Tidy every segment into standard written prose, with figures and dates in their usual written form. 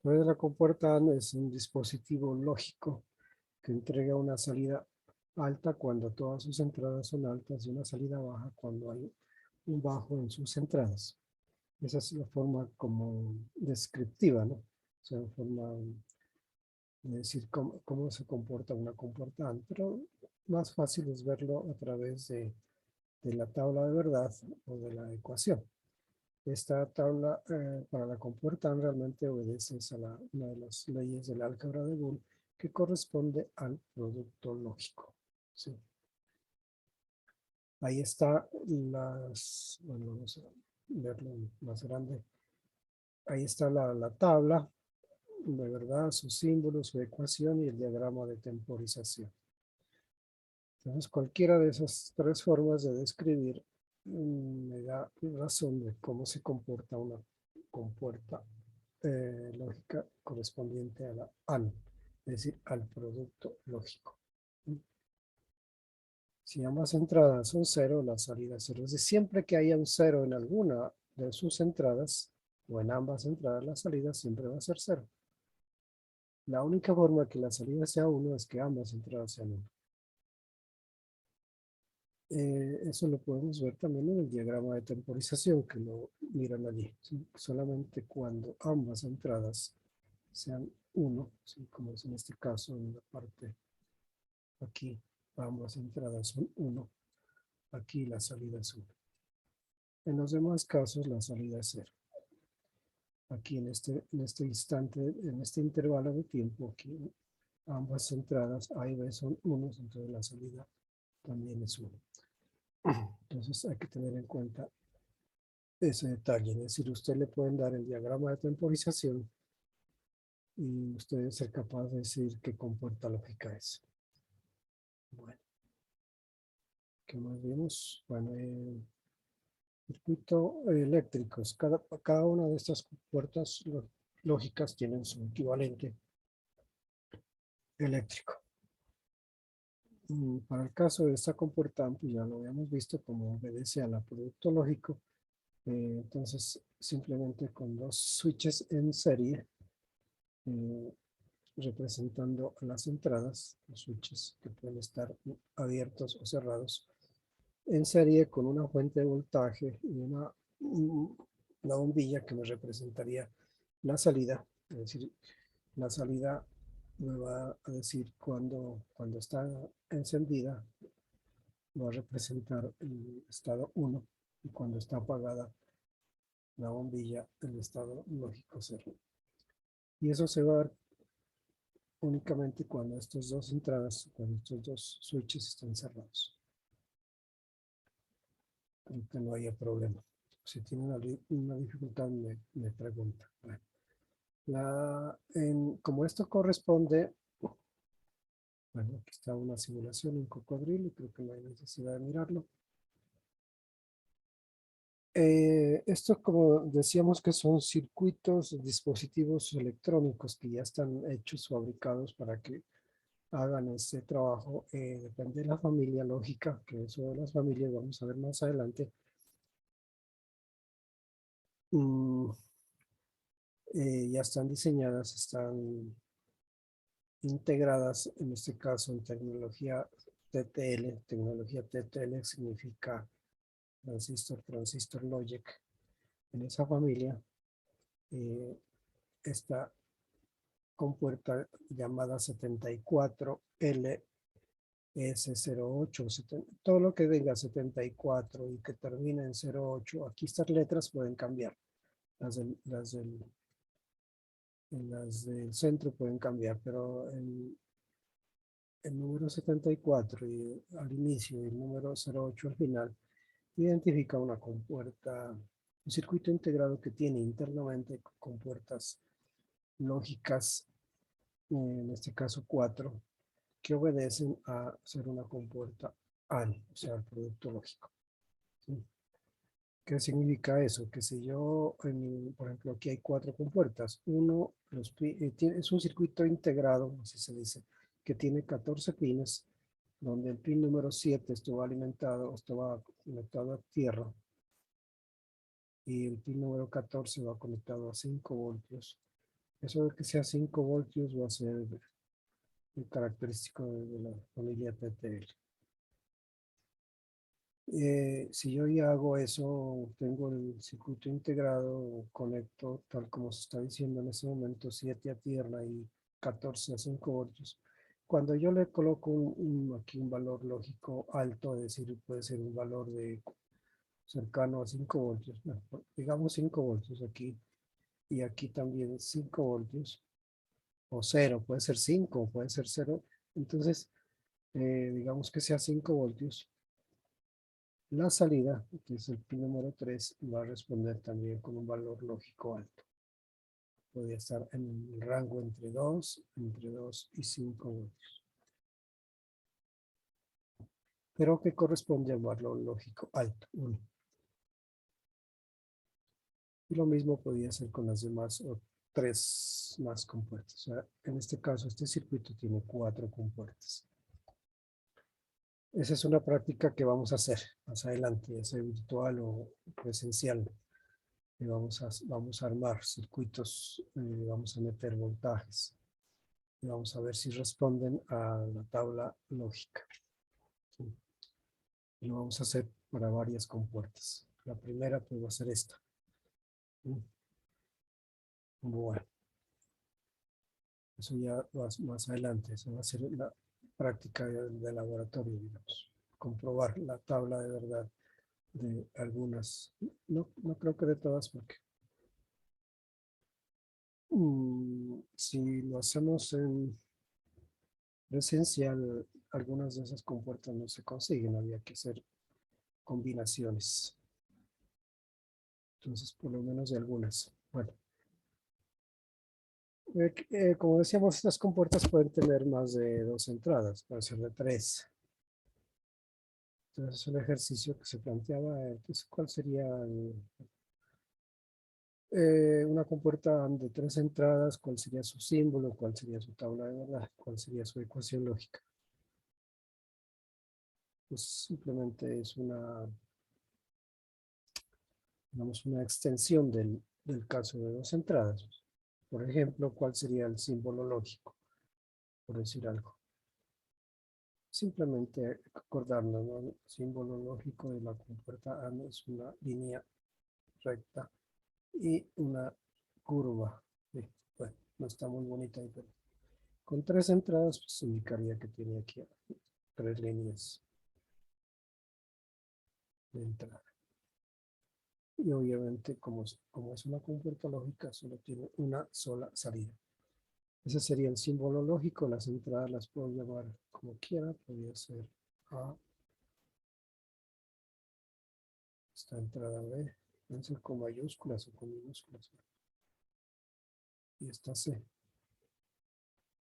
Pues la compuerta AND es un dispositivo lógico que entrega una salida alta cuando todas sus entradas son altas y una salida baja cuando hay un bajo en sus entradas. Esa es la forma como descriptiva, ¿no? O sea, la forma de decir cómo se comporta una compuerta AND, pero más fácil es verlo a través de la tabla de verdad o de la ecuación. Esta tabla para la compuerta AND realmente obedece a una de las leyes del álgebra de Boole que corresponde al producto lógico. ¿Sí? Ahí está bueno, vamos a verlo más grande. Ahí está la tabla, de verdad, sus símbolos, su ecuación y el diagrama de temporización. Entonces, cualquiera de esas tres formas de describir me da razón de cómo se comporta una compuerta lógica correspondiente a la AND, es decir, al producto lógico. Si ambas entradas son cero, la salida es cero. Es decir, siempre que haya un cero en alguna de sus entradas, o en ambas entradas, la salida siempre va a ser cero. La única forma que la salida sea 1 es que ambas entradas sean 1. Eso lo podemos ver también en el diagrama de temporización que lo miran allí. ¿Sí? Solamente cuando ambas entradas sean 1, ¿sí? Como es en este caso en la parte aquí, ambas entradas son 1, aquí la salida es 1. En los demás casos la salida es 0. Aquí en este instante, en este intervalo de tiempo, aquí ambas entradas A y B son 1, entonces la salida también es 1. Entonces hay que tener en cuenta ese detalle, es decir, usted le pueden dar el diagrama de temporización y usted debe ser capaz de decir qué compuerta lógica es. Bueno, ¿qué más vimos? Bueno, circuito eléctricos. Cada una de estas compuertas lógicas tienen su equivalente eléctrico. Para el caso de esta compuerta, pues ya lo habíamos visto como obedece a la producto lógico. Entonces, simplemente con dos switches en serie, representando las entradas, los switches que pueden estar abiertos o cerrados, en serie con una fuente de voltaje y una bombilla que me representaría la salida, es decir, la salida me va a decir cuando está encendida, va a representar el estado 1 y cuando está apagada la bombilla, el estado lógico 0. Y eso se va a dar únicamente cuando estas dos entradas, cuando estos dos switches están cerrados. Para que no haya problema. Si tiene una dificultad, me pregunta. Bueno, como esto corresponde, bueno, aquí está una simulación en cocodrilo, creo que no hay necesidad de mirarlo. Esto, como decíamos, que son circuitos, dispositivos electrónicos que ya están hechos, fabricados para que hagan este trabajo. Depende de la familia lógica, que eso de las familias vamos a ver más adelante. Ya están diseñadas, están integradas, en este caso en tecnología TTL. Tecnología TTL significa transistor logic. En esa familia, esta compuerta llamada 74LS08, todo lo que venga 74 y que termine en 08, aquí estas letras pueden cambiar. Las del centro pueden cambiar, pero el número 74 al inicio y el número 08 al final identifica una compuerta, un circuito integrado que tiene internamente compuertas lógicas, en este caso 4, que obedecen a ser una compuerta AND, o sea, el producto lógico. ¿Sí? ¿Qué significa eso? Que si yo, por ejemplo, aquí hay 4 compuertas, es un circuito integrado, así se dice, que tiene 14 pines, donde el pin número 7 estaba conectado a tierra, y el pin número 14 va conectado a 5 voltios, Eso de que sea 5 voltios va a ser el característico de la familia TTL. Si yo ya hago eso, tengo el circuito integrado, conecto tal como se está diciendo en este momento, 7 a tierra y 14 a 5 voltios. Cuando yo le coloco aquí un valor lógico alto, es decir, puede ser un valor de cercano a 5 voltios, bueno, digamos 5 voltios aquí, y aquí también 5 voltios, o 0, puede ser 5, puede ser 0, entonces digamos que sea 5 voltios. La salida, que es el pin número 3, va a responder también con un valor lógico alto. Podría estar en el rango entre 2 y 5 voltios. Pero que corresponde al valor lógico alto, 1. Y lo mismo podría ser con las demás o 3 más compuertas. O sea, en este caso, este circuito tiene 4 compuertas. Esa es una práctica que vamos a hacer más adelante, ya sea virtual o presencial. Y vamos a armar circuitos, vamos a meter voltajes. Y vamos a ver si responden a la tabla lógica. ¿Sí? Y lo vamos a hacer para varias compuertas. La primera pues va a ser esta. ¿Sí? Bueno, eso ya más adelante. Eso va a ser la práctica de laboratorio, digamos. Comprobar la tabla de verdad de algunas. No creo que de todas, porque si lo hacemos en presencial, algunas de esas compuertas no se consiguen. Había que hacer combinaciones. Entonces, por lo menos de algunas. Bueno, como decíamos, estas compuertas pueden tener más de 2 entradas, puede ser de 3. Entonces, el ejercicio que se planteaba, entonces, ¿cuál sería una compuerta de 3 entradas? ¿Cuál sería su símbolo? ¿Cuál sería su tabla de verdad? ¿Cuál sería su ecuación lógica? Pues simplemente es digamos, una extensión del caso de 2 entradas. Por ejemplo, ¿cuál sería el símbolo lógico? Por decir algo. Simplemente acordarnos, ¿no? El símbolo lógico de la compuerta A es una línea recta y una curva. Sí, bueno, no está muy bonita ahí, pero con 3 entradas, pues indicaría que tiene aquí 3 líneas de entrada. Y obviamente, como es una compuerta lógica, solo tiene una sola salida. Ese sería el símbolo lógico. Las entradas las puedo llamar como quiera. Podría ser A, esta entrada B. Pueden ser con mayúsculas o con minúsculas. Y esta C.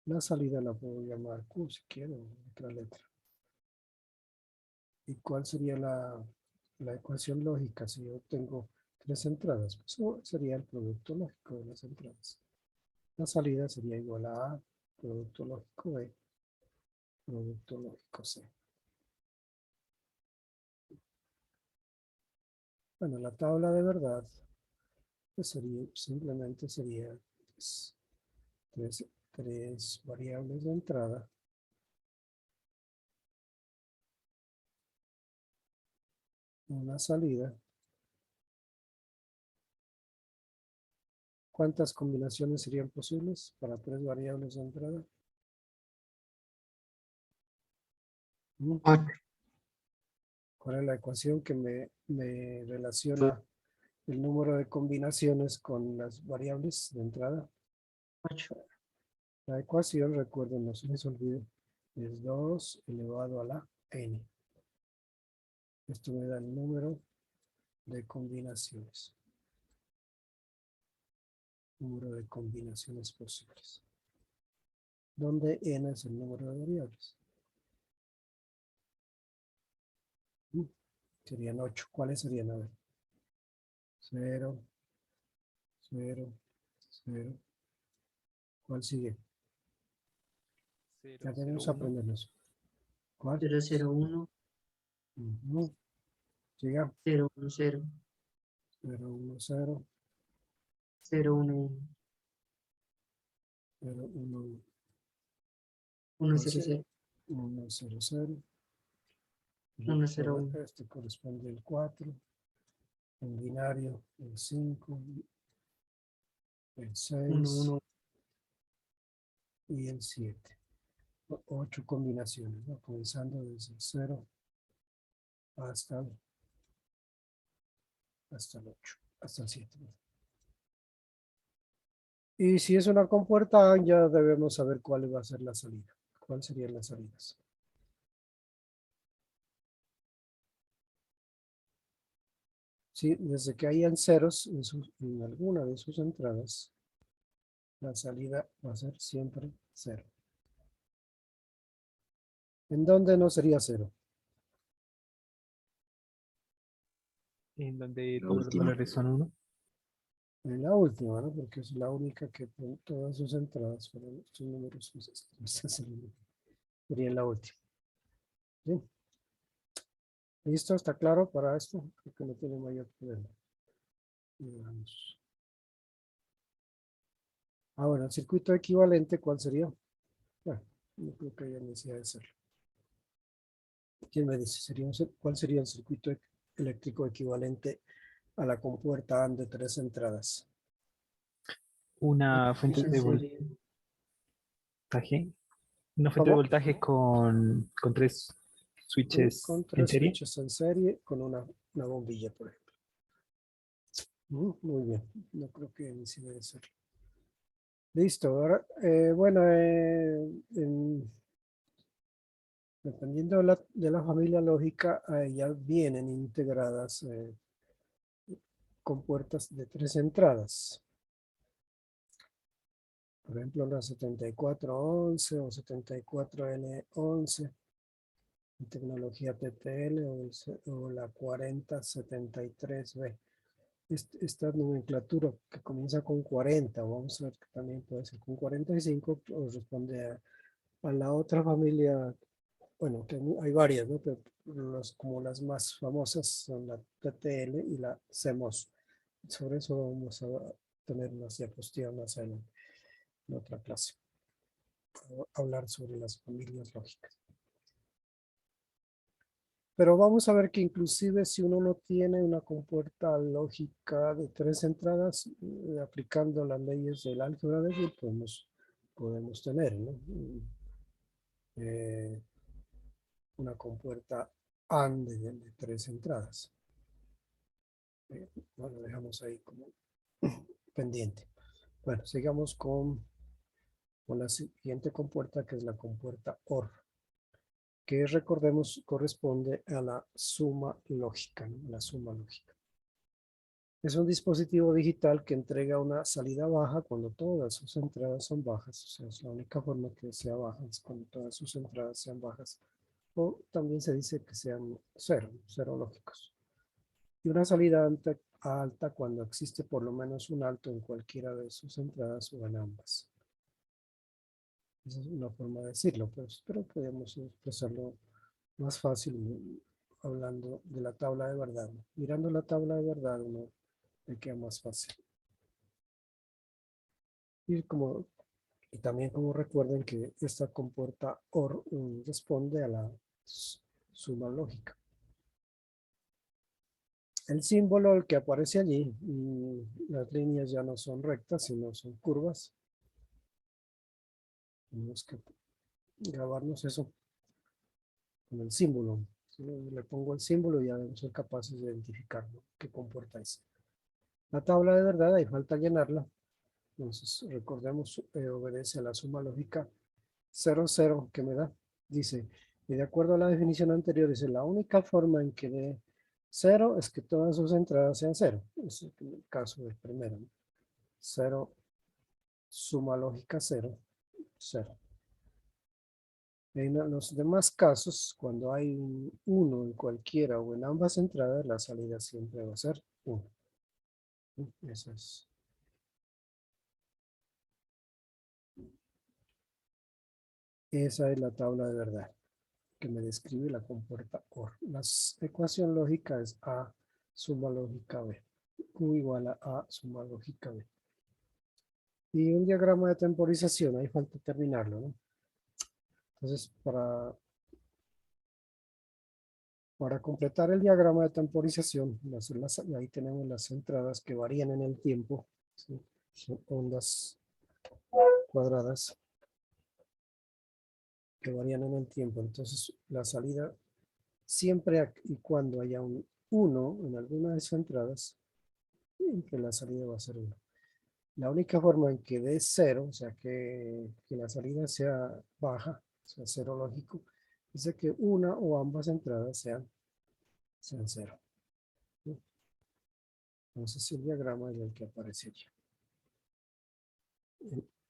La salida la puedo llamar Q si quiero, otra letra. ¿Y cuál sería la ecuación lógica si yo tengo 3 entradas? Pues eso sería el producto lógico de las entradas. La salida sería igual a producto lógico B, producto lógico C. Bueno, la tabla de verdad pues simplemente sería pues, tres variables de entrada una salida. ¿Cuántas combinaciones serían posibles para 3 variables de entrada? 8. ¿Cuál es la ecuación que me relaciona el número de combinaciones con las variables de entrada? 8. La ecuación, recuerden, no se les olvide, es 2 elevado a la n. Esto me da el número de combinaciones. Número de combinaciones posibles. Donde n es el número de variables. Serían 8. ¿Cuáles serían? A ver. 0, 0, 0. ¿Cuál sigue? Ya debemos 001, aprendernos. ¿Cuál? 001, Siga. 010, 0, 1, 0. 011, 0, 1, 1, 0, 0. 1, 0, 0. 1, 0, 1. Este corresponde al 4. En binario, el 5, el 1, 6 1. y el 7. 8 combinaciones, ¿no? Comenzando desde el 0 hasta el 8, hasta el 7. Y si es una compuerta, ya debemos saber cuál va a ser la salida. ¿Cuáles serían las salidas? Sí, desde que hayan ceros en alguna de sus entradas, la salida va a ser siempre 0. ¿En dónde no sería 0? En donde La todos los última. valores son 1. En la última, ¿no? Porque es la única que con todas sus entradas fueron sus números. Sería la última. ¿Sí? ¿Listo? ¿Está claro para esto? Creo que no tiene mayor problema. Vamos. Ahora, el circuito equivalente, ¿cuál sería? Bueno, no creo que haya necesidad de hacerlo. ¿Quién me dice? ¿Cuál sería el circuito eléctrico equivalente a la compuerta AND de 3 entradas? Una fuente Esa de sería. voltaje. Una fuente de ¿Cómo? voltaje con 3 switches Con en 3 serie. switches en serie, con una bombilla, por ejemplo. Muy bien, no creo que necesite de hacerlo. Listo, ahora, bueno, dependiendo de la familia lógica, ya vienen integradas compuertas de 3 entradas. Por ejemplo, la 7411 o 74N11, en tecnología TTL o la 4073B. Esta nomenclatura que comienza con 40, vamos a ver que también puede ser con 45, corresponde a la otra familia. Bueno, que hay varias, ¿no? Pero como las más famosas son la TTL y la CMOS. Sobre eso vamos a tener unas diapositivas más adelante, en otra clase, para hablar sobre las familias lógicas. Pero vamos a ver que inclusive si uno no tiene una compuerta lógica de 3 entradas, aplicando las leyes del álgebra de Lie, podemos tener, ¿no? Una compuerta AND de 3 entradas. Bueno, lo dejamos ahí como pendiente. Bueno, sigamos con la siguiente compuerta, que es la compuerta OR, que recordemos corresponde a la suma lógica, ¿no? La suma lógica. Es un dispositivo digital que entrega una salida baja cuando todas sus entradas son bajas. O sea, es la única forma que sea baja, es cuando todas sus entradas sean bajas. O también se dice que sean cero lógicos. Y una salida alta cuando existe por lo menos un alto en cualquiera de sus entradas o en ambas. Esa es una forma de decirlo, pero espero que podamos expresarlo más fácil hablando de la tabla de verdad. Mirando la tabla de verdad uno le queda más fácil. Y también como recuerden que esta compuerta OR responde a la suma lógica. El símbolo el que aparece allí, las líneas ya no son rectas, sino son curvas. Tenemos que grabarnos eso con el símbolo. Si le pongo el símbolo, ya debemos ser capaces de identificar, ¿no?, qué compuerta es. La tabla de verdad, hay falta llenarla. Entonces, recordemos, obedece a la suma lógica 0, 0 que me da. Dice, y de acuerdo a la definición anterior, dice, la única forma en que dé 0 es que todas sus entradas sean 0. Es el caso del primero, ¿no? 0, suma lógica 0, 0. En los demás casos, cuando hay un 1 en cualquiera o en ambas entradas, la salida siempre va a ser 1. Esa es la tabla de verdad que me describe la compuerta OR. La ecuación lógica es A suma lógica B. Q igual a suma lógica B. Y un diagrama de temporización, ahí falta terminarlo, ¿no? Entonces, para completar el diagrama de temporización, ahí tenemos las entradas que varían en el tiempo, ¿sí? Son ondas cuadradas que varían en el tiempo. Entonces, la salida, siempre y cuando haya un 1 en alguna de esas entradas, siempre la salida va a ser 1. La única forma en que dé 0, o sea, que la salida sea baja, o sea, 0 lógico, es de que una o ambas entradas sean 0. ¿Sí? Entonces, el diagrama es el que aparecería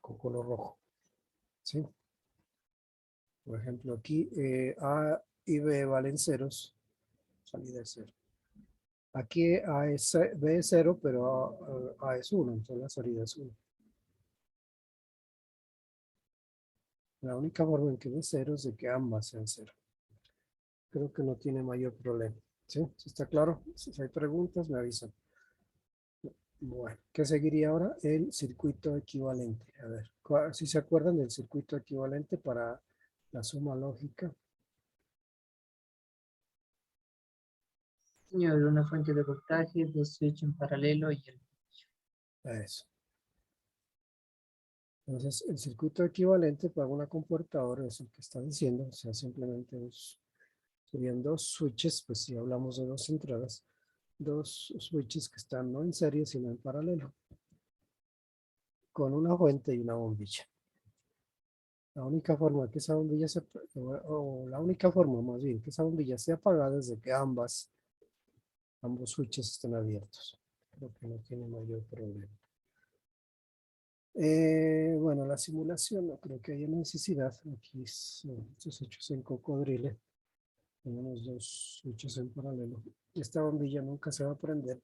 con color rojo. ¿Sí? Por ejemplo, aquí A y B valen ceros, salida es 0. Aquí B es 0, pero A es 1, entonces la salida es 1. La única forma en que dé 0 es de que ambas sean 0. Creo que no tiene mayor problema. ¿Sí? ¿Sí está claro? Si hay preguntas, me avisan. Bueno, ¿qué seguiría ahora? El circuito equivalente. A ver, si se acuerdan del circuito equivalente para la suma lógica. Y habrá una fuente de voltaje, dos switches en paralelo y el... Eso. Entonces, el circuito equivalente para una computadora es el que está diciendo, o sea, simplemente serían dos switches, pues si hablamos de dos entradas, dos switches que están no en serie, sino en paralelo, con una fuente y una bombilla. La única forma que esa bombilla o la única forma más bien que esa bombilla esté apagada es de que ambos switches estén abiertos. Creo que no tiene mayor problema. Bueno, la simulación no creo que haya necesidad. Aquí son estos hechos en cocodrile. Tenemos dos switches en paralelo. Esta bombilla nunca se va a prender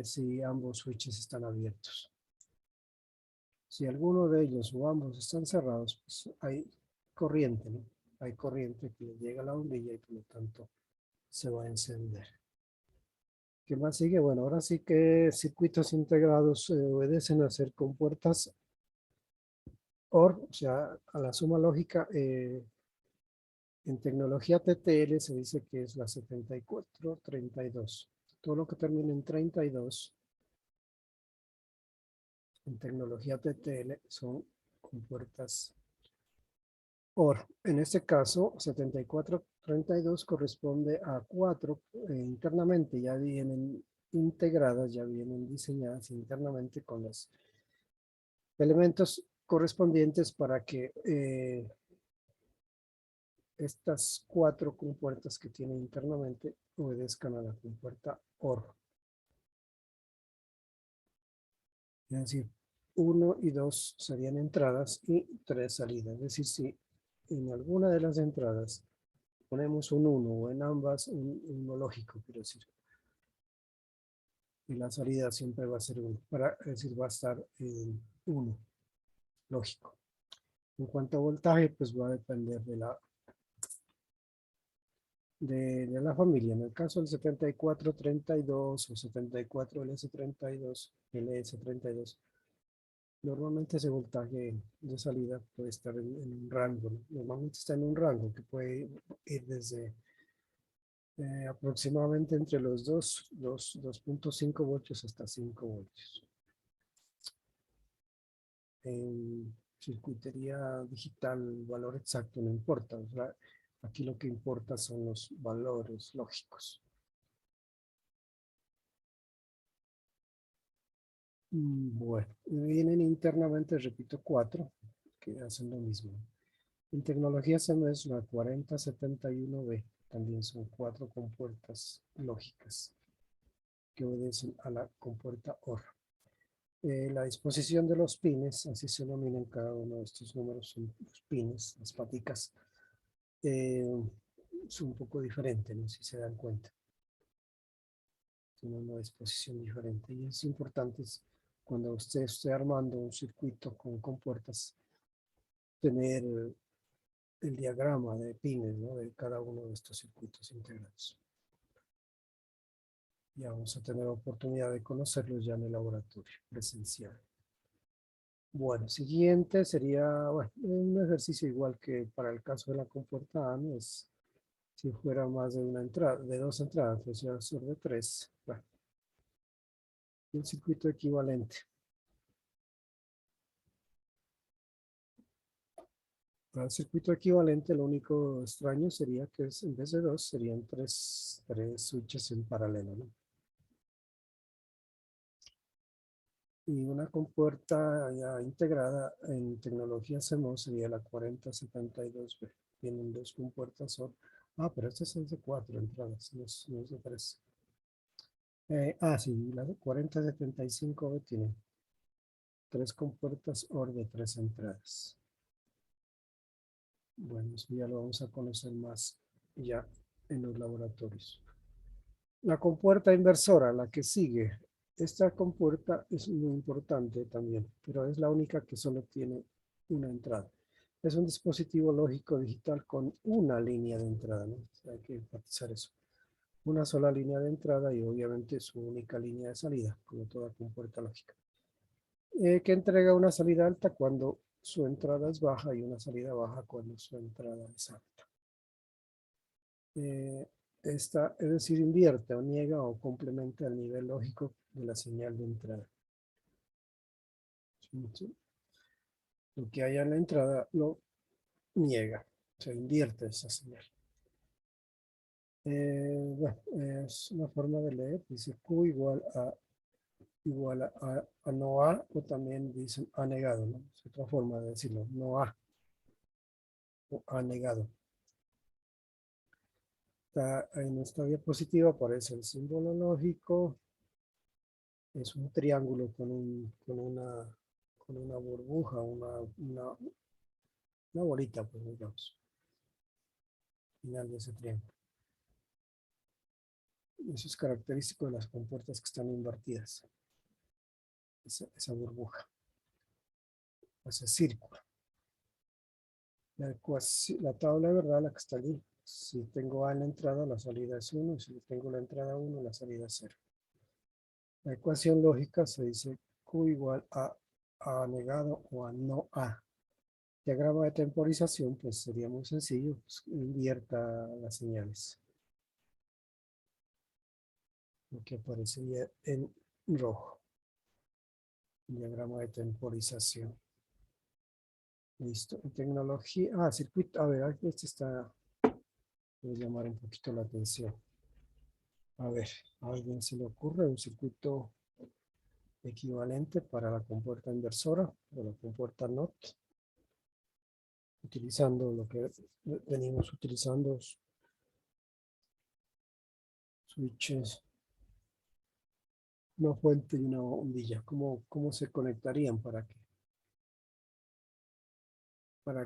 si ambos switches están abiertos. Si alguno de ellos o ambos están cerrados, pues hay corriente, ¿no? Hay corriente que le llega a la bombilla y por lo tanto se va a encender. ¿Qué más sigue? Bueno, ahora sí que circuitos integrados obedecen a ser compuertas OR, o sea, a la suma lógica. En tecnología TTL se dice que es la 7432. Todo lo que termine en 32 en tecnología TTL son compuertas OR. En este caso, 7432 corresponde a 4 internamente, ya vienen integradas, ya vienen diseñadas internamente con los elementos correspondientes para que estas 4 compuertas que tiene internamente obedezcan a la compuerta OR. Es decir, 1 y 2 serían entradas y 3 salidas. Es decir, si en alguna de las entradas ponemos un 1 o en ambas un 1 lógico, quiero decir, y la salida siempre va a ser 1, es decir, va a estar en 1 lógico. En cuanto a voltaje, pues va a depender de la familia. En el caso del 7432 o 74LS32, LS32, normalmente ese voltaje de salida puede estar en un rango, ¿no? Normalmente está en un rango que puede ir desde aproximadamente entre los 2.5 voltios hasta 5 voltios. En circuitería digital, el valor exacto no importa. O sea, aquí lo que importa son los valores lógicos. Bueno, vienen internamente, repito, 4 que hacen lo mismo. En tecnología SEM es la 4071B. También son 4 compuertas lógicas que obedecen a la compuerta OR. La disposición de los pines, así se denominan cada uno de estos números, son los pines, las paticas, es un poco diferente, ¿no? Si se dan cuenta. Tiene una disposición diferente y es importante cuando usted esté armando un circuito con compuertas tener el diagrama de pines, ¿no? De cada uno de estos circuitos integrados. Ya vamos a tener oportunidad de conocerlos ya en el laboratorio presencial. Bueno, siguiente sería, bueno, un ejercicio igual que para el caso de la compuerta A, ¿no? Es si fuera más de una entrada, de dos entradas, pues ya sobre tres. Bueno, un circuito equivalente. Para el circuito equivalente, lo único extraño sería que en vez de dos, serían tres switches en paralelo, ¿no? Y una compuerta ya integrada en tecnología CMOS sería la 4072B. Tienen dos compuertas. Pero este es de cuatro entradas, no es de tres. Sí, la 4075B tiene tres compuertas OR de tres entradas. Bueno, eso ya lo vamos a conocer más ya en los laboratorios. La compuerta inversora, la que sigue. Esta compuerta es muy importante también, pero es la única que solo tiene una entrada. Es un dispositivo lógico digital con una línea de entrada, ¿no? O sea, hay que enfatizar eso. Una sola línea de entrada y obviamente su única línea de salida, como toda compuerta lógica. Que entrega una salida alta cuando su entrada es baja y una salida baja cuando su entrada es alta. Esta, es decir, invierte o niega o complementa el nivel lógico de la señal de entrada. Lo que haya en la entrada lo niega, se invierte esa señal. Bueno, es una forma de leer, dice Q igual a no A, o también dicen A negado, ¿no? Es otra forma de decirlo, no A, o A negado. En esta diapositiva aparece el símbolo lógico, es un triángulo con una burbuja, una bolita, pues digamos, al final de ese triángulo. Eso es característico de las compuertas que están invertidas. Esa burbuja, ese círculo. La tabla de verdad, la que está allí. Si tengo A en la entrada, la salida es 1. Si tengo la entrada 1, la salida es 0. La ecuación lógica se dice Q igual a negado o a no A. Diagrama de temporización, pues sería muy sencillo. Pues, invierta las señales. Lo que aparecería en rojo. Diagrama de temporización. Listo. En tecnología. Circuito. A ver, este está. Puede llamar un poquito la atención. A ver, ¿a alguien se le ocurre un circuito equivalente para la compuerta inversora o la compuerta NOT? Utilizando lo que venimos utilizando, switches, una fuente y una bombilla. ¿Cómo se conectarían para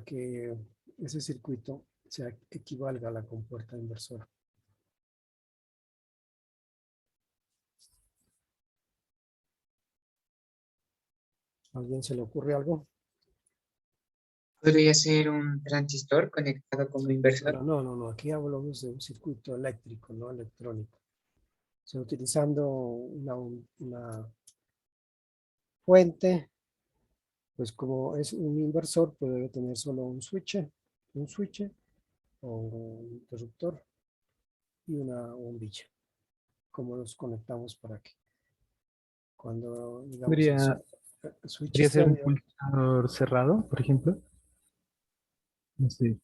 que ese circuito equivalga a la compuerta inversora? ¿A alguien se le ocurre algo? Podría ser un transistor conectado como inversor. No. Aquí hablamos de un circuito eléctrico, no electrónico. O sea, utilizando una fuente, pues como es un inversor, puede tener solo un switch o un interruptor y una bombilla. ¿Cómo los conectamos para que cuando, digamos, Podría, el switch podría esté ser un abierto? pulsador cerrado, por ejemplo. No sé.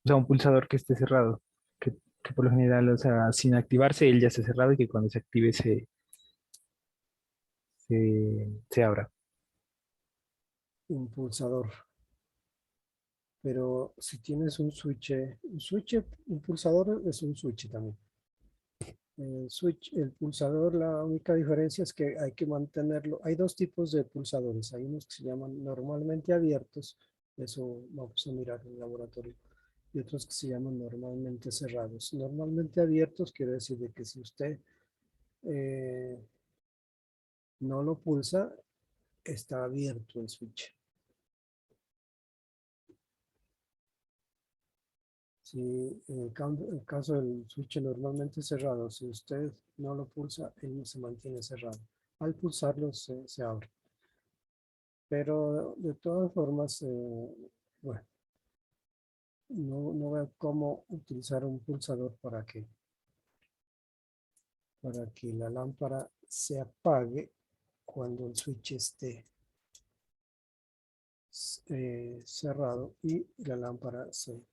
O sea, un pulsador que esté cerrado. Que por lo general, o sea, sin activarse, él ya está cerrado y que cuando se active se abra. Un pulsador. Pero si tienes un pulsador es un switch también. El pulsador, la única diferencia es que hay que mantenerlo. Hay dos tipos de pulsadores. Hay unos que se llaman normalmente abiertos, eso vamos a mirar en el laboratorio, y otros que se llaman normalmente cerrados. Normalmente abiertos quiere decir de que si usted eh, no lo pulsa, está abierto el switch. Si en el caso del switch normalmente cerrado, si usted no lo pulsa, él se mantiene cerrado. Al pulsarlo se abre. Pero de todas formas, bueno, no veo cómo utilizar un pulsador para que la lámpara se apague cuando el switch esté cerrado y la lámpara se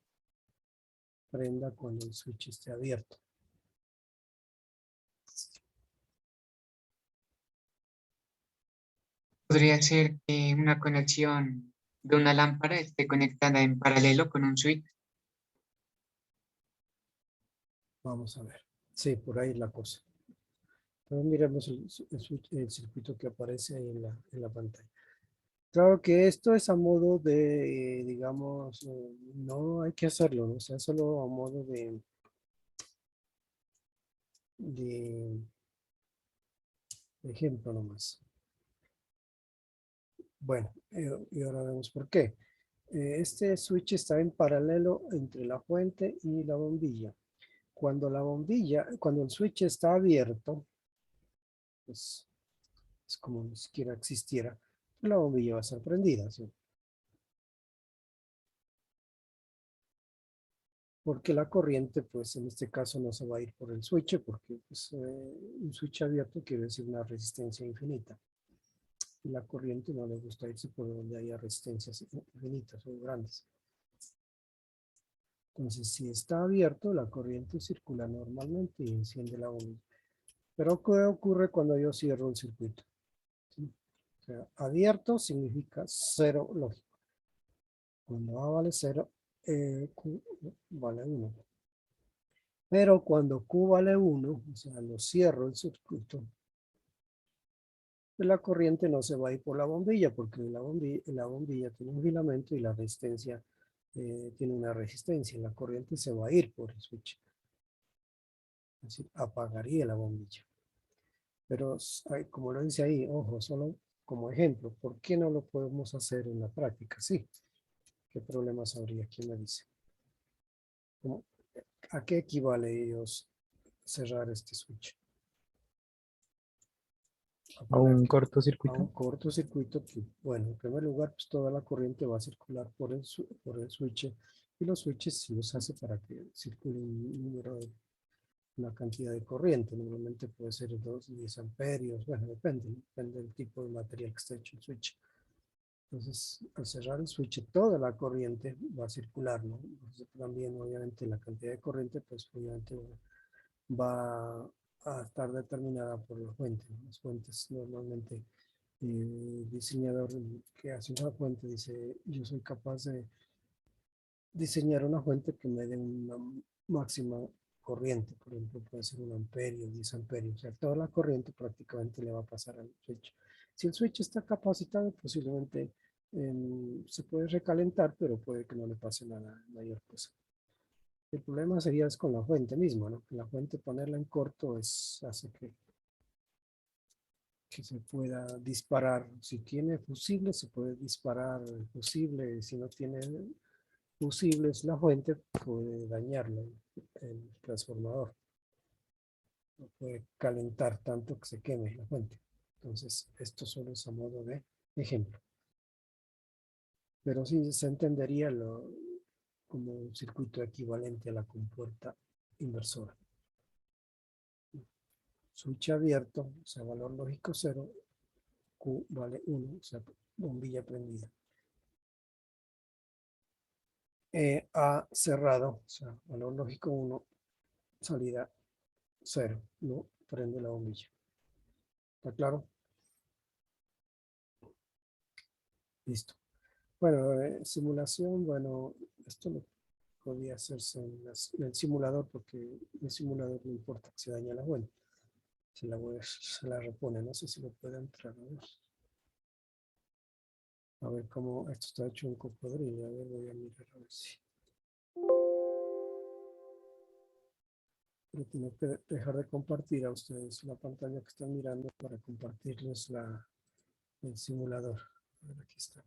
prenda cuando el switch esté abierto. Podría ser que una conexión de una lámpara esté conectada en paralelo con un switch. Vamos a ver. Sí, por ahí es la cosa. Entonces miremos el circuito que aparece ahí en la pantalla. Claro que esto es a modo de, digamos, no hay que hacerlo, ¿no? O sea, solo a modo de ejemplo nomás. Bueno, y ahora vemos por qué. Este switch está en paralelo entre la fuente y la bombilla. Cuando el switch está abierto, pues es como si siquiera existiera, la bombilla va a estar prendida, ¿sí? Porque la corriente, pues en este caso no se va a ir por el switch, porque pues, un switch abierto quiere decir una resistencia infinita. Y la corriente no le gusta irse por donde haya resistencias infinitas o grandes. Entonces, si está abierto, la corriente circula normalmente y enciende la bombilla. Pero ¿qué ocurre cuando yo cierro el circuito? ¿Sí? O sea, abierto significa cero lógico. Cuando A vale 0, Q vale 1. Pero cuando Q vale 1, o sea, lo cierro el circuito, la corriente no se va a ir por la bombilla, porque la bombilla tiene un filamento y la resistencia tiene una resistencia. La corriente se va a ir por el switch. Es decir, apagaría la bombilla. Pero como lo dice ahí, ojo, solo como ejemplo, ¿por qué no lo podemos hacer en la práctica? Sí. ¿Qué problemas habría? ¿Quién me dice? ¿A qué equivale ellos cerrar este switch? A un A un cortocircuito. cortocircuito que, bueno, en primer lugar, pues toda la corriente va a circular por el switch y los switches se los hace para que circule una cantidad de corriente. Normalmente puede ser 10 amperios, bueno, depende del tipo de material que esté hecho el switch. Entonces, al cerrar el switch, toda la corriente va a circular, ¿no? Entonces, también, obviamente, la cantidad de corriente, pues, obviamente, va a estar determinada por la fuente, ¿no? Las fuentes, normalmente, el diseñador que hace una fuente dice, yo soy capaz de diseñar una fuente que me dé una máxima corriente, por ejemplo, puede ser 1 amperio, 10 amperios, o sea, toda la corriente prácticamente le va a pasar al switch. Si el switch está capacitado, posiblemente se puede recalentar, pero puede que no le pase nada mayor cosa. El problema sería es con la fuente misma, ¿no? La fuente ponerla en corto hace que se pueda disparar. Si tiene fusible, se puede disparar el fusible. Si no tiene fusibles, la fuente puede dañarlo, el transformador. No puede calentar tanto que se queme la fuente. Entonces, esto solo es a modo de ejemplo. Pero sí se entendería como un circuito equivalente a la compuerta inversora. Switch abierto, o sea, valor lógico 0, Q vale 1, o sea, bombilla prendida. A cerrado, o sea, valor lógico 1, salida 0, no prende la bombilla. ¿Está claro? Listo. Bueno, simulación, bueno, esto no podía hacerse en el simulador porque en el simulador no importa que se dañe la fuente. Se la repone, no sé si lo puede entrar. A ver cómo esto está hecho en cocodrilo. A ver, voy a mirar a ver si. Pero tengo que dejar de compartir a ustedes la pantalla que están mirando para compartirles el simulador. A ver, aquí está.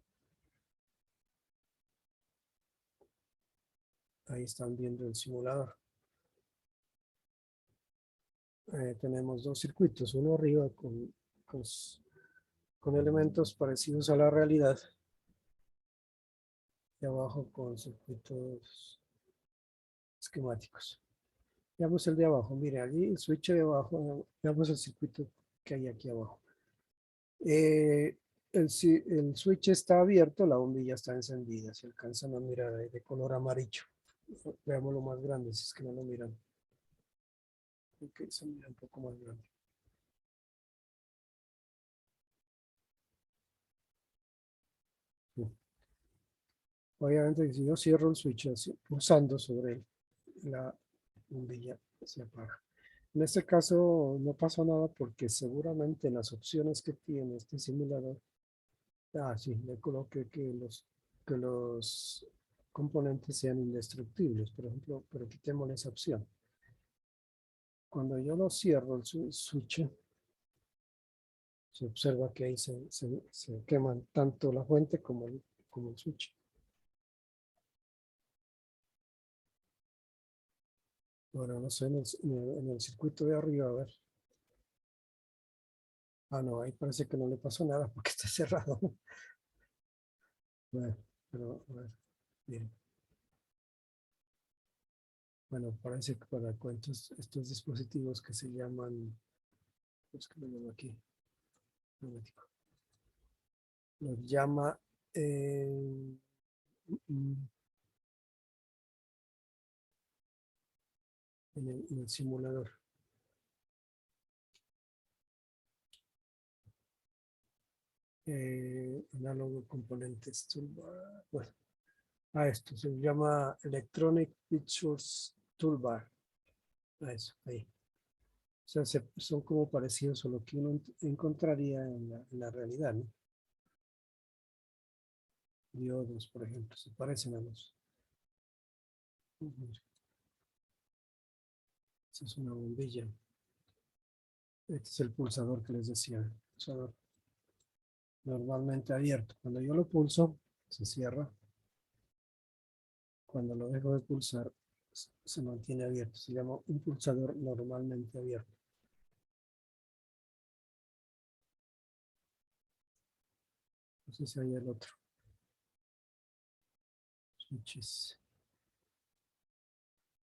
Ahí están viendo el simulador. Tenemos dos circuitos, uno arriba con con elementos parecidos a la realidad. Y abajo con circuitos esquemáticos. Veamos el de abajo. Mire, allí el switch de abajo. Veamos el circuito que hay aquí abajo. El switch está abierto, la bombilla está encendida. Se alcanzan a mirar ahí de color amarillo. Veámoslo más grande, si es que no lo miran. Ok, se mira un poco más grande. Sí. Obviamente, si yo cierro el switch así, pulsando sobre la bombilla, se apaga. En este caso no pasa nada porque seguramente en las opciones que tiene este simulador, sí, le coloqué que los componentes sean indestructibles, por ejemplo, pero quitemos esa opción. Cuando yo lo cierro el switch, se observa que ahí se queman tanto la fuente como el switch. Ahora no sé, en el circuito de arriba, a ver. Ah, no, ahí parece que no le pasó nada porque está cerrado. Bueno, pero a ver, bien. Bueno, parece que para estos dispositivos que se llaman, pues que lo llamo aquí, los llama mm, en el simulador. Análogo componentes toolbar. Bueno, esto se llama Electronic Pictures Toolbar. A eso, ahí. O sea, son como parecidos a lo que uno encontraría en la realidad, ¿no? Diodos, por ejemplo, se parecen a los. Esa es una bombilla. Este es el pulsador que les decía. Pulsador normalmente abierto. Cuando yo lo pulso, se cierra. Cuando lo dejo de pulsar, se mantiene abierto. Se llama un pulsador normalmente abierto. No sé si hay el otro. Switches.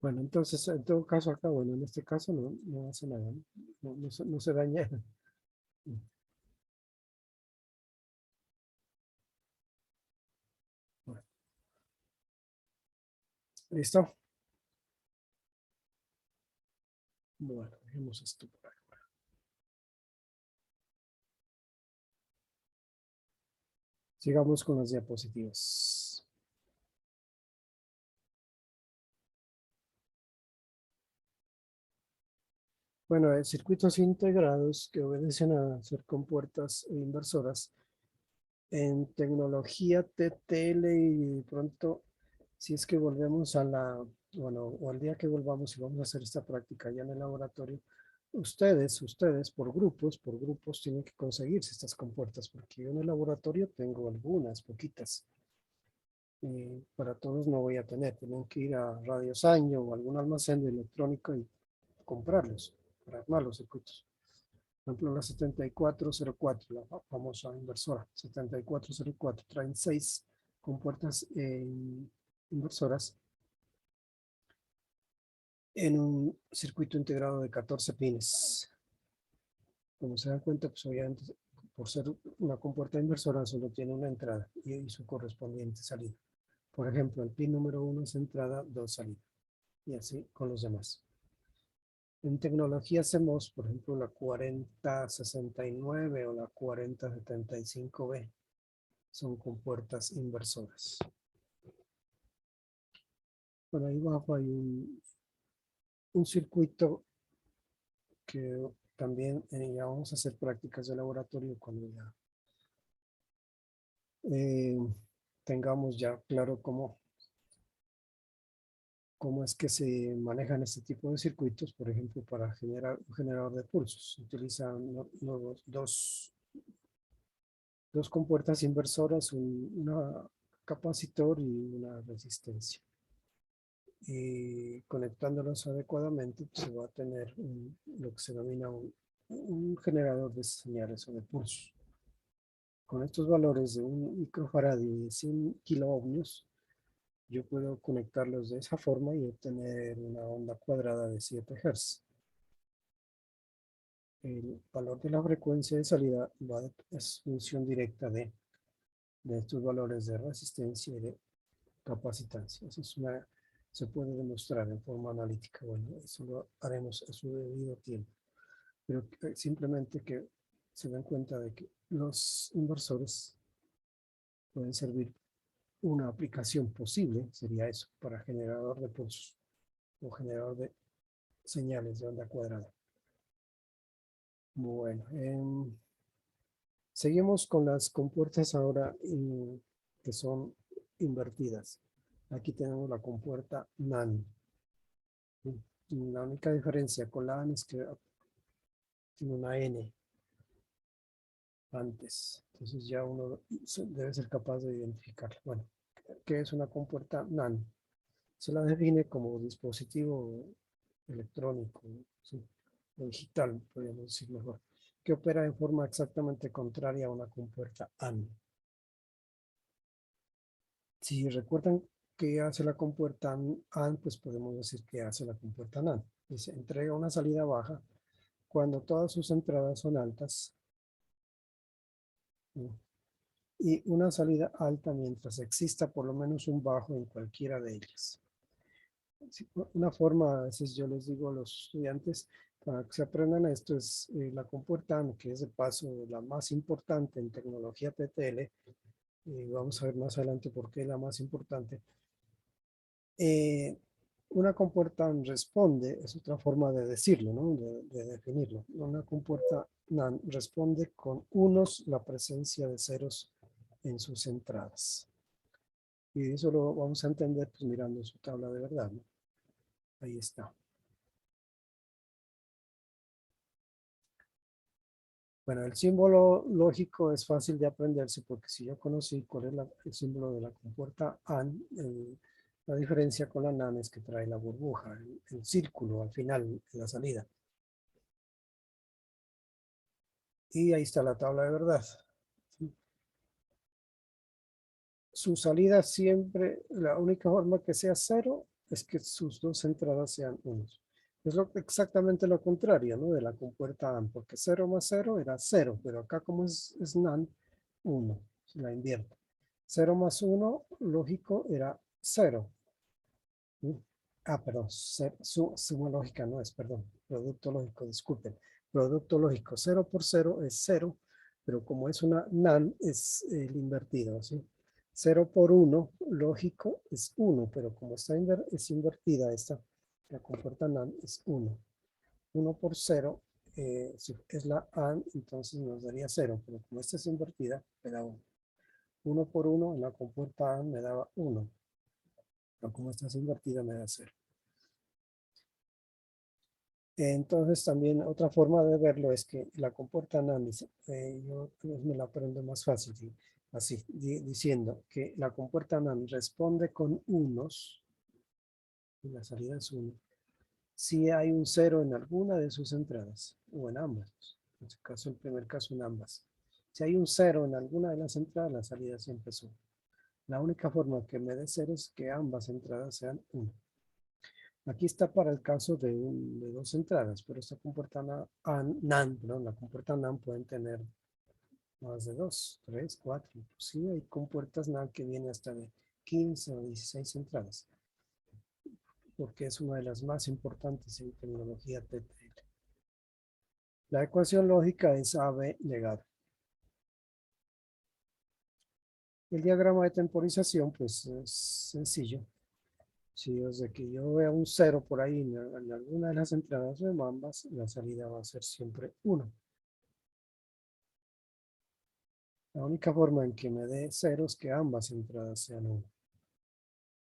Bueno, entonces, en todo caso acá, bueno, en este caso no hace nada, no se daña. Bueno, ¿listo? Bueno, dejemos esto por ahí. Sigamos con las diapositivas. Bueno, circuitos integrados que obedecen a ser compuertas e inversoras en tecnología TTL y pronto, si es que volvemos bueno, o al día que volvamos y vamos a hacer esta práctica ya en el laboratorio, ustedes por grupos tienen que conseguirse estas compuertas, porque yo en el laboratorio tengo algunas, poquitas. Para todos no voy a tener, tienen que ir a Radio Saño o algún almacén de electrónica y comprarlos para armar los circuitos. Por ejemplo, la 7404, la famosa inversora 7404, traen 6 compuertas inversoras en un circuito integrado de 14 pines. Como se dan cuenta, pues obviamente por ser una compuerta inversora solo tiene una entrada y su correspondiente salida. Por ejemplo, el pin número 1 es entrada, 2 salida. Y así con los demás. En tecnología hacemos, por ejemplo, la 4069 o la 4075B. Son compuertas inversoras. Bueno, ahí abajo hay un circuito que también ya vamos a hacer prácticas de laboratorio cuando ya tengamos ya claro cómo es que se manejan este tipo de circuitos, por ejemplo, para generar un generador de pulsos. Se utilizan dos compuertas inversoras, un capacitor y una resistencia. Y conectándolos adecuadamente pues, se va a tener lo que se denomina un generador de señales o de pulsos. con estos valores de 1 microfarad y de 100 kiloohmios, yo puedo conectarlos de esa forma y obtener una onda cuadrada de 7 Hz. El valor de la frecuencia de salida es función directa de estos valores de resistencia y de capacitancia. Se puede demostrar en forma analítica. Bueno, eso lo haremos a su debido tiempo. Pero simplemente que se den cuenta de que los inversores pueden servir. Una aplicación posible sería eso, para generador de pulsos o generador de señales de onda cuadrada. Bueno, seguimos con las compuertas ahora que son invertidas. Aquí tenemos la compuerta NAND. La única diferencia con la AND es que tiene una N antes. Entonces ya uno debe ser capaz de identificarla. Bueno, ¿qué es una compuerta NAND? Se la define como dispositivo electrónico, ¿sí? O digital, podríamos decir mejor, que opera en forma exactamente contraria a una compuerta AND. Si recuerdan qué hace la compuerta AND, pues podemos decir que hace la compuerta NAND. Dice, entrega una salida baja cuando todas sus entradas son altas, ¿sí? Y una salida alta mientras exista por lo menos un bajo en cualquiera de ellas. Una forma, a veces yo les digo a los estudiantes, para que se aprendan esto, es la compuerta AND, que es de paso la más importante en tecnología TTL. Vamos a ver más adelante por qué es la más importante. Una compuerta AND responde, es otra forma de decirlo, ¿no? de definirlo. Una compuerta NAND responde con unos la presencia de ceros en sus entradas. Y eso lo vamos a entender pues, mirando su tabla de verdad, ¿no? Ahí está. Bueno, el símbolo lógico es fácil de aprenderse porque si yo conocí cuál es el símbolo de la compuerta AND, la diferencia con la NAND es que trae la burbuja, el círculo al final, en la salida. Y ahí está la tabla de verdad. Su salida siempre, la única forma que sea cero es que sus dos entradas sean unos. Es exactamente lo contrario, ¿no? De la compuerta AND, porque 0 más 0 era 0, pero acá como es NAND, 1, se la invierto. 0 más 1, lógico, era 0. ¿Sí? Perdón, suma lógica no es, perdón, producto lógico, disculpen. Producto lógico, 0 por 0 es 0, pero como es una NAND, es el invertido, ¿sí? 0 por 1, lógico, es 1, pero como es invertida esta, la compuerta NAND es 1. 1 por 0 si es la AND, entonces nos daría 0, pero como esta es invertida, me da 1. 1 por 1 en la compuerta AND me daba 1, pero como esta es invertida me da 0. Entonces también otra forma de verlo es que la compuerta NAND, yo me la aprendo más fácil, ¿sí? Así, diciendo que la compuerta NAND responde con unos, y la salida es 1, si hay un 0 en alguna de sus entradas, o en ambas, en este caso, el primer caso en ambas. Si hay un 0 en alguna de las entradas, la salida siempre es 1. La única forma que me dé 0 es que ambas entradas sean 1. Aquí está para el caso de dos entradas, pero esta compuerta NAND, perdón, la compuerta NAND pueden tener más de 2, 3, 4, inclusive hay compuertas NAND que vienen hasta de 15 o 16 entradas, porque es una de las más importantes en tecnología TTL. La ecuación lógica es AB legado. El diagrama de temporización, pues es sencillo. Si desde que yo vea un 0 por ahí en alguna de las entradas de ambas, la salida va a ser siempre 1. La única forma en que me dé 0 es que ambas entradas sean 1,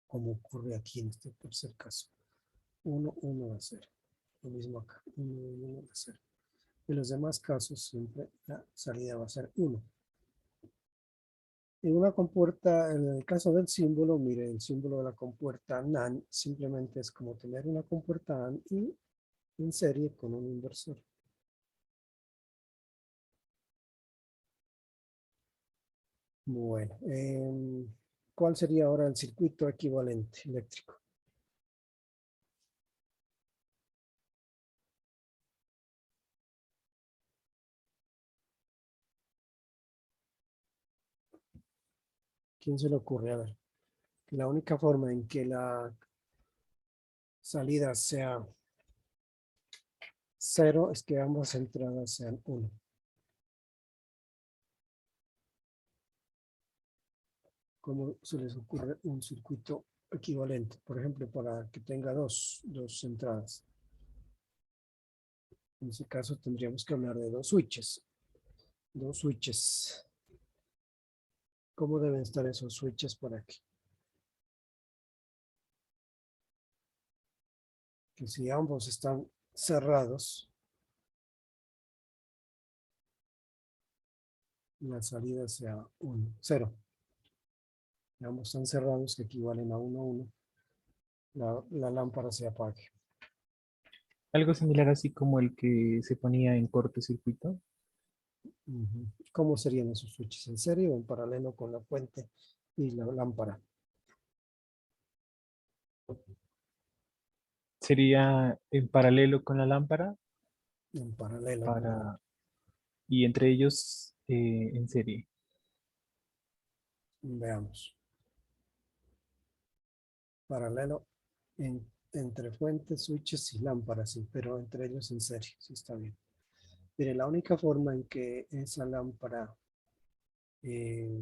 como ocurre aquí en este tercer caso. 1, 1 va a ser. Lo mismo acá, 1, 1 va a ser. En los demás casos siempre la salida va a ser 1. En una compuerta, en el caso del símbolo, mire, el símbolo de la compuerta NAND simplemente es como tener una compuerta AND y en serie con un inversor. Bueno, ¿cuál sería ahora el circuito equivalente eléctrico? ¿Quién se le ocurre? A ver, que la única forma en que la salida sea 0 es que ambas entradas sean 1. ¿Cómo se les ocurre un circuito equivalente? Por ejemplo, para que tenga dos entradas. En ese caso tendríamos que hablar de dos switches. Dos switches. ¿Cómo deben estar esos switches por aquí? Que si ambos están cerrados, la salida sea 1, 0. Ambos están cerrados, que equivalen a 1, 1. La lámpara se apague. Algo similar así como el que se ponía en cortocircuito. Ujú. ¿Cómo serían esos switches? ¿En serie o en paralelo con la fuente y la lámpara? Sería en paralelo con la lámpara En paralelo con la para, y entre ellos en serie. Veamos. Paralelo entre fuentes, switches y lámparas, sí, pero entre ellos en serie, sí está bien. Mire, la única forma en que esa lámpara eh,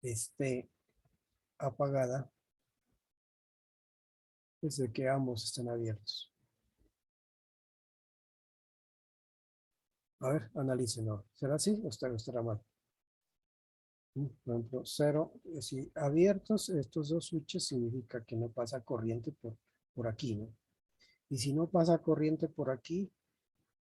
esté apagada es de que ambos estén abiertos. A ver, analícenlo. ¿Será así o estará mal? Por ejemplo, 0, si abiertos estos dos switches significa que no pasa corriente por aquí, ¿no? Y si no pasa corriente por aquí,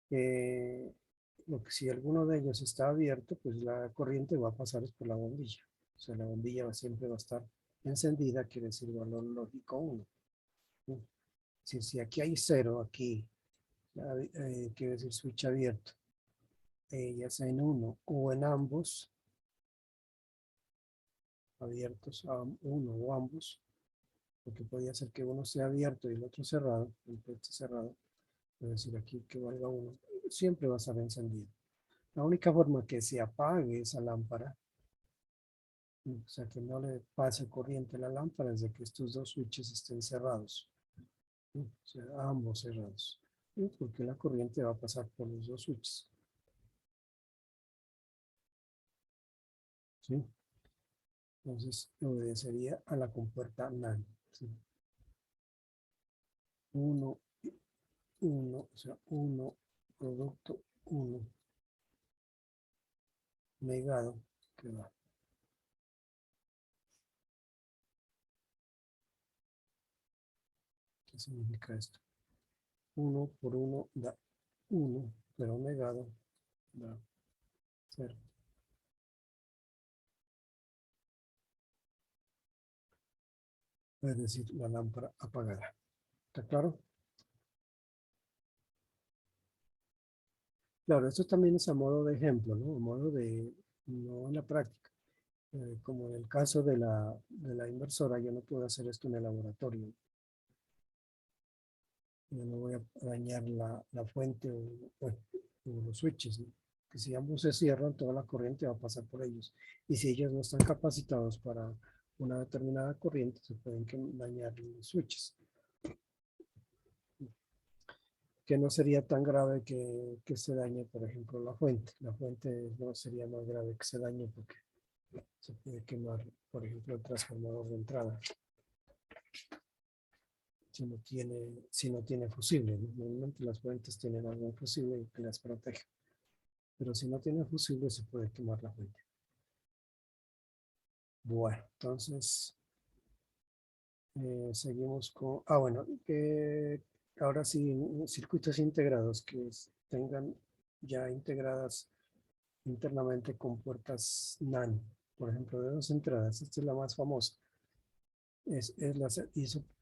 si alguno de ellos está abierto, pues la corriente va a pasar por la bombilla. O sea, la bombilla siempre va a estar encendida, quiere decir valor lógico 1. ¿No? Si aquí hay 0, aquí quiere decir switch abierto, ya sea en uno o en ambos, abiertos a uno o ambos, porque podría ser que uno sea abierto y el otro cerrado, el puesto cerrado, es decir, aquí que valga 1, siempre va a estar encendido. La única forma que se apague esa lámpara, o sea, que no le pase corriente a la lámpara, es de que estos dos switches estén cerrados, ¿sí? O sea, ambos cerrados, ¿sí? Porque la corriente va a pasar por los dos switches, ¿sí? Entonces, obedecería a la compuerta NAND, ¿sí? 1, 1, o sea, 1, producto 1, negado, que va. ¿Qué significa esto? 1 por 1 da 1, pero negado da 0. Es decir, la lámpara apagada. ¿Está claro? Claro, esto también es a modo de ejemplo, ¿no? A modo de, no en la práctica. Como en el caso de la inversora, yo no puedo hacer esto en el laboratorio. Yo no voy a dañar la fuente o los switches, ¿no? Que si ambos se cierran, toda la corriente va a pasar por ellos. Y si ellos no están capacitados para una determinada corriente, se pueden dañar los switches. Que no sería tan grave que se dañe, por ejemplo, la fuente. La fuente no sería más grave que se dañe porque se puede quemar, por ejemplo, el transformador de entrada. Si no tiene fusible, ¿no? Normalmente las fuentes tienen algún fusible que las protege. Pero si no tiene fusible, se puede quemar la fuente. Bueno, entonces seguimos con... bueno, ahora sí, circuitos integrados que tengan ya integradas internamente con puertas NAND, por ejemplo, de dos entradas. Esta es la más famosa.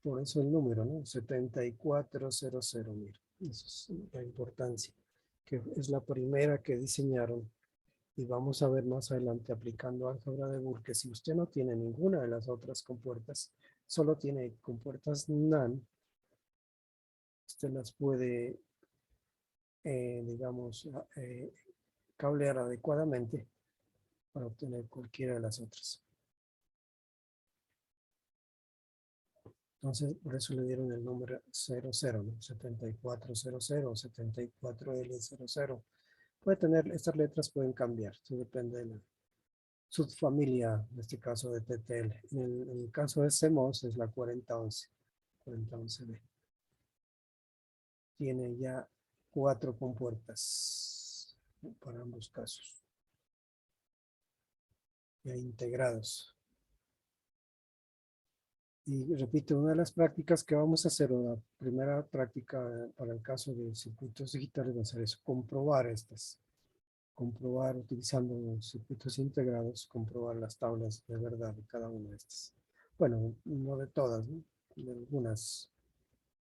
Por eso el número, ¿no? 7400, mira. Esa es la importancia, que es la primera que diseñaron Y vamos a ver más adelante aplicando álgebra de Boole que si usted no tiene ninguna de las otras compuertas, solo tiene compuertas NaN, usted las puede, digamos, cablear adecuadamente para obtener cualquiera de las otras. Entonces, por eso le dieron el número 00, ¿no? 7400 o 74L00. Puede tener, estas letras pueden cambiar, eso depende de la subfamilia, en este caso de TTL. En el caso de CMOS es la 4011, 4011B. Tiene ya 4 compuertas para ambos casos. Ya integrados. Y repito, una de las prácticas que vamos a hacer, o la primera práctica para el caso de circuitos digitales va a ser eso, comprobar estas. Comprobar utilizando los circuitos integrados, comprobar las tablas de verdad de cada una de estas. Bueno, no de todas, ¿no? De algunas,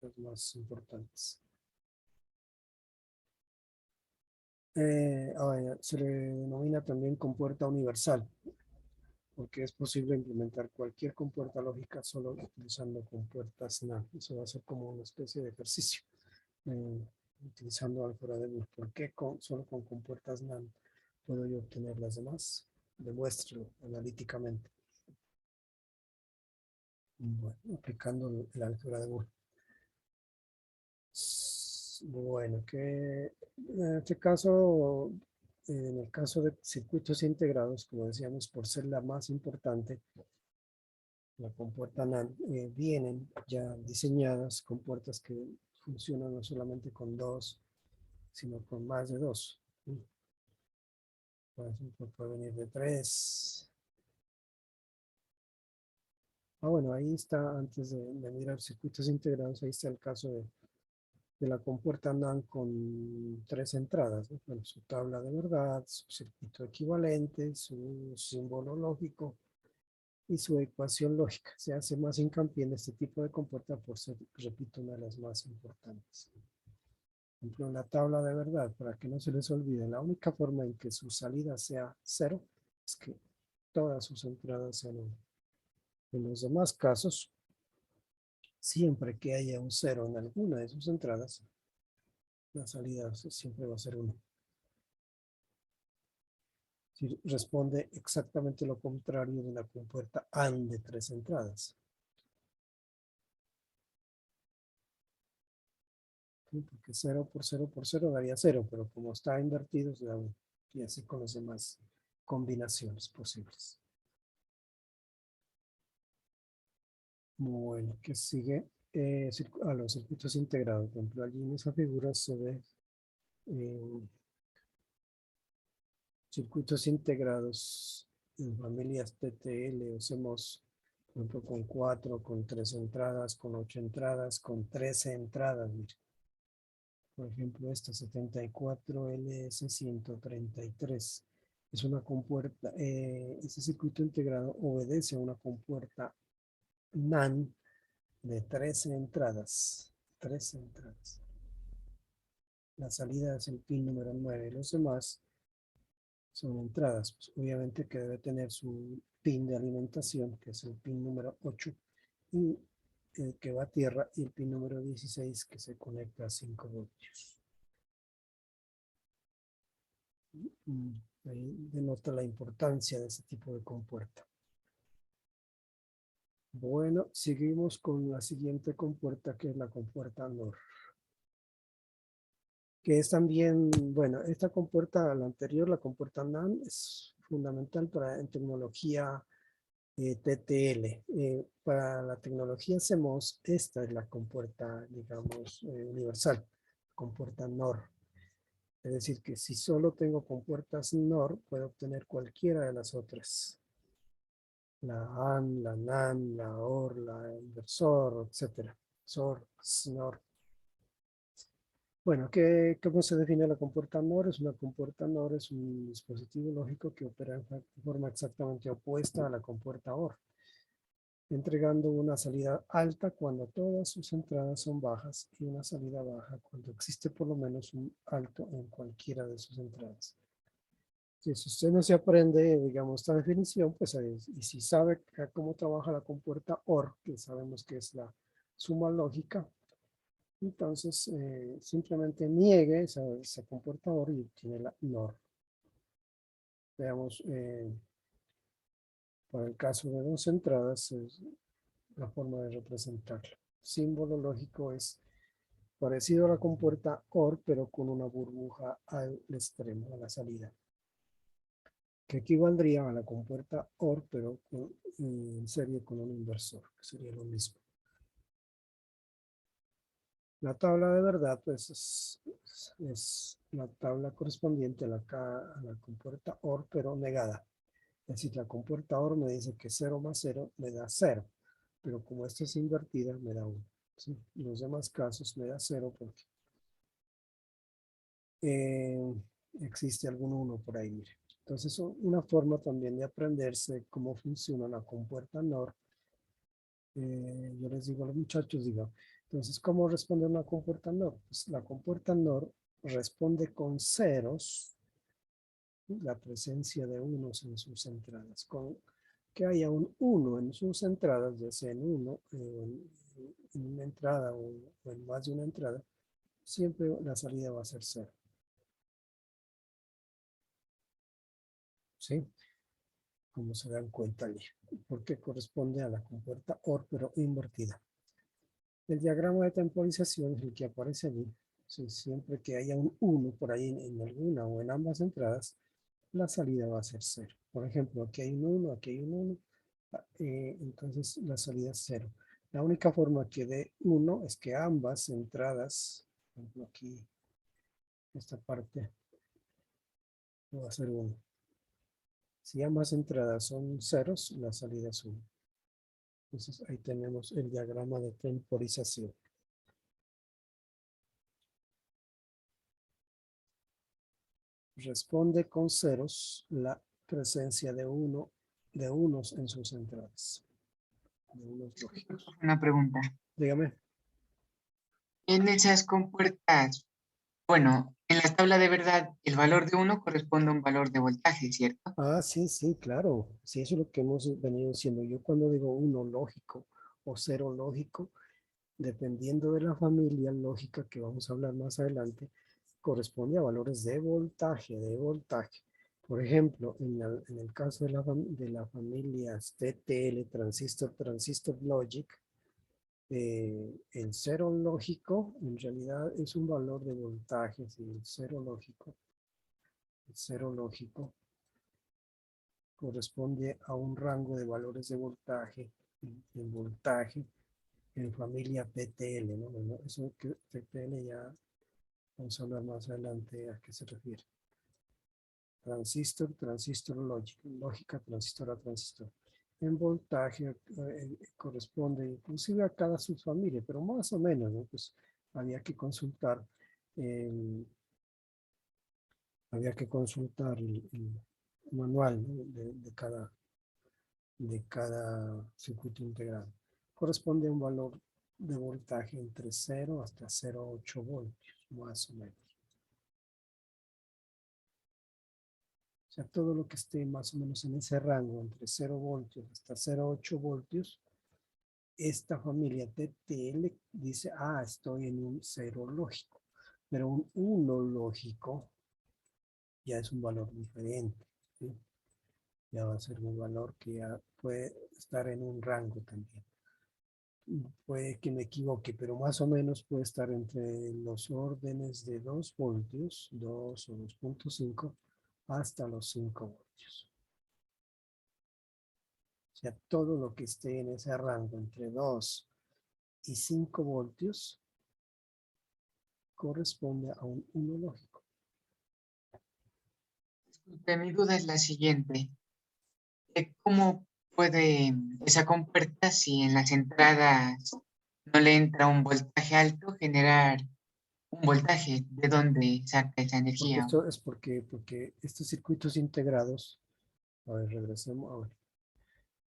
las más importantes. Se le denomina también compuerta universal, porque es posible implementar cualquier compuerta lógica solo utilizando compuertas NaN. Eso va a ser como una especie de ejercicio, utilizando álgebra de Boole. ¿Por qué solo con compuertas NaN puedo yo obtener las demás? Demuéstrelo analíticamente. Bueno, aplicando el álgebra de Boole. Bueno, que en este caso, en el caso de circuitos integrados, como decíamos, por ser la más importante, la compuerta NaN, vienen ya diseñadas compuertas que funcionan no solamente con 2, sino con más de 2. Por ejemplo, puede venir de 3. Bueno, ahí está, antes de mirar circuitos integrados, ahí está el caso de la compuerta NaN con 3 entradas, ¿no? Bueno, su tabla de verdad, su circuito equivalente, su símbolo lógico y su ecuación lógica. Se hace más hincapié en este tipo de compuerta por ser, repito, una de las más importantes. Por ejemplo, en la tabla de verdad, para que no se les olvide, la única forma en que su salida sea 0 es que todas sus entradas sean 1. En los demás casos, siempre que haya un 0 en alguna de sus entradas, la salida siempre va a ser 1. Si responde exactamente lo contrario de una compuerta AND de 3 entradas. ¿Sí? Porque 0 por 0 por 0 daría 0, pero como está invertido, se da 1. Y así con las demás combinaciones posibles. Bueno, ¿qué sigue? Los circuitos integrados. Por ejemplo, allí en esa figura se ve circuitos integrados en familias TTL o CMOS, por ejemplo, con 4, con 3 entradas, con 8 entradas, con 13 entradas. Mire. Por ejemplo, esta 74LS133 es una compuerta, este circuito integrado obedece a una compuerta NaN de 13 entradas. 13 entradas. La salida es el pin número 9. Los demás son entradas. Pues obviamente que debe tener su pin de alimentación, que es el pin número 8, y el que va a tierra, y el pin número 16, que se conecta a 5 voltios. Ahí denota la importancia de ese tipo de compuerta. Bueno, seguimos con la siguiente compuerta, que es la compuerta NOR. Que es también, bueno, esta compuerta, la anterior, la compuerta NaN, es fundamental en tecnología TTL. Para la tecnología CMOS, esta es la compuerta, digamos, universal, compuerta NOR. Es decir, que si solo tengo compuertas NOR, puedo obtener cualquiera de las otras. La AND, la NaN, la OR, la inversor, etc. SOR, SNOR. Bueno, ¿cómo se define la compuerta NOR? Una compuerta NOR es un dispositivo lógico que opera de forma exactamente opuesta a la compuerta OR, entregando una salida alta cuando todas sus entradas son bajas y una salida baja cuando existe por lo menos un alto en cualquiera de sus entradas. Si usted no se aprende, digamos, esta definición, pues, y si sabe cómo trabaja la compuerta OR, que sabemos que es la suma lógica, entonces simplemente niegue esa compuerta OR y obtiene la NOR. Veamos, para el caso de dos entradas, es la forma de representarlo. Símbolo lógico es parecido a la compuerta OR, pero con una burbuja al extremo, a la salida, que equivaldría a la compuerta OR, pero en serie con un inversor, que sería lo mismo. La tabla de verdad, pues, es la tabla correspondiente a la compuerta OR, pero negada. Es decir, la compuerta OR me dice que 0 más 0 me da 0, pero como esto es invertida, me da 1. ¿Sí? En los demás casos me da 0 porque existe algún 1 por ahí, mire. Entonces, una forma también de aprenderse cómo funciona la compuerta NOR. Yo les digo a los muchachos, digo, entonces, ¿cómo responde una compuerta NOR? Pues la compuerta NOR responde con ceros, la presencia de unos en sus entradas. Con que haya un 1 en sus entradas, ya sea en en una entrada o en más de una entrada, siempre la salida va a ser 0. ¿Sí? Como se dan cuenta allí, porque corresponde a la compuerta OR, pero invertida. El diagrama de temporización es el que aparece allí. Siempre que haya un 1 por ahí en alguna o en ambas entradas, la salida va a ser 0. Por ejemplo, aquí hay un 1, aquí hay un 1, entonces la salida es 0. La única forma que dé 1 es que ambas entradas, por ejemplo aquí, esta parte, va a ser 1. Si ambas entradas son ceros, la salida es 1. Entonces ahí tenemos el diagrama de temporización. Responde con ceros la presencia de unos en sus entradas. De unos lógicos. Una pregunta. Dígame. En esas compuertas, bueno, en la tabla de verdad, el valor de 1 corresponde a un valor de voltaje, ¿cierto? Ah, sí, sí, claro. Sí, eso es lo que hemos venido diciendo. Yo cuando digo 1 lógico o 0 lógico, dependiendo de la familia lógica que vamos a hablar más adelante, corresponde a valores de voltaje, Por ejemplo, en el caso de la familia TTL, transistor logic, el 0 lógico en realidad es un valor de voltaje, ¿sí? El 0 lógico corresponde a un rango de valores de voltaje, en voltaje, en familia PTL, ¿no? Bueno, eso que PTL ya vamos a hablar más adelante a qué se refiere. Transistor lógica, transistor a transistor. En voltaje corresponde inclusive a cada subfamilia, pero más o menos, ¿no? Pues había que consultar el manual, ¿no? de cada circuito integral. Corresponde a un valor de voltaje entre 0 hasta 0,8 voltios, más o menos. O sea, todo lo que esté más o menos en ese rango, entre 0 voltios hasta 0,8 voltios, esta familia TTL dice, estoy en un 0 lógico. Pero un 1 lógico ya es un valor diferente, ¿sí? Ya va a ser un valor que ya puede estar en un rango también. Puede que me equivoque, pero más o menos puede estar entre los órdenes de 2 voltios, 2 o 2,5, hasta los 5 voltios. O sea, todo lo que esté en ese rango entre 2 y 5 voltios corresponde a un 1 lógico. Mi duda es la siguiente. ¿Cómo puede esa compuerta, si en las entradas no le entra un voltaje alto, generar un voltaje? ¿De dónde saca esa Porque energía? esto es porque estos circuitos integrados, a ver, regresemos ahora.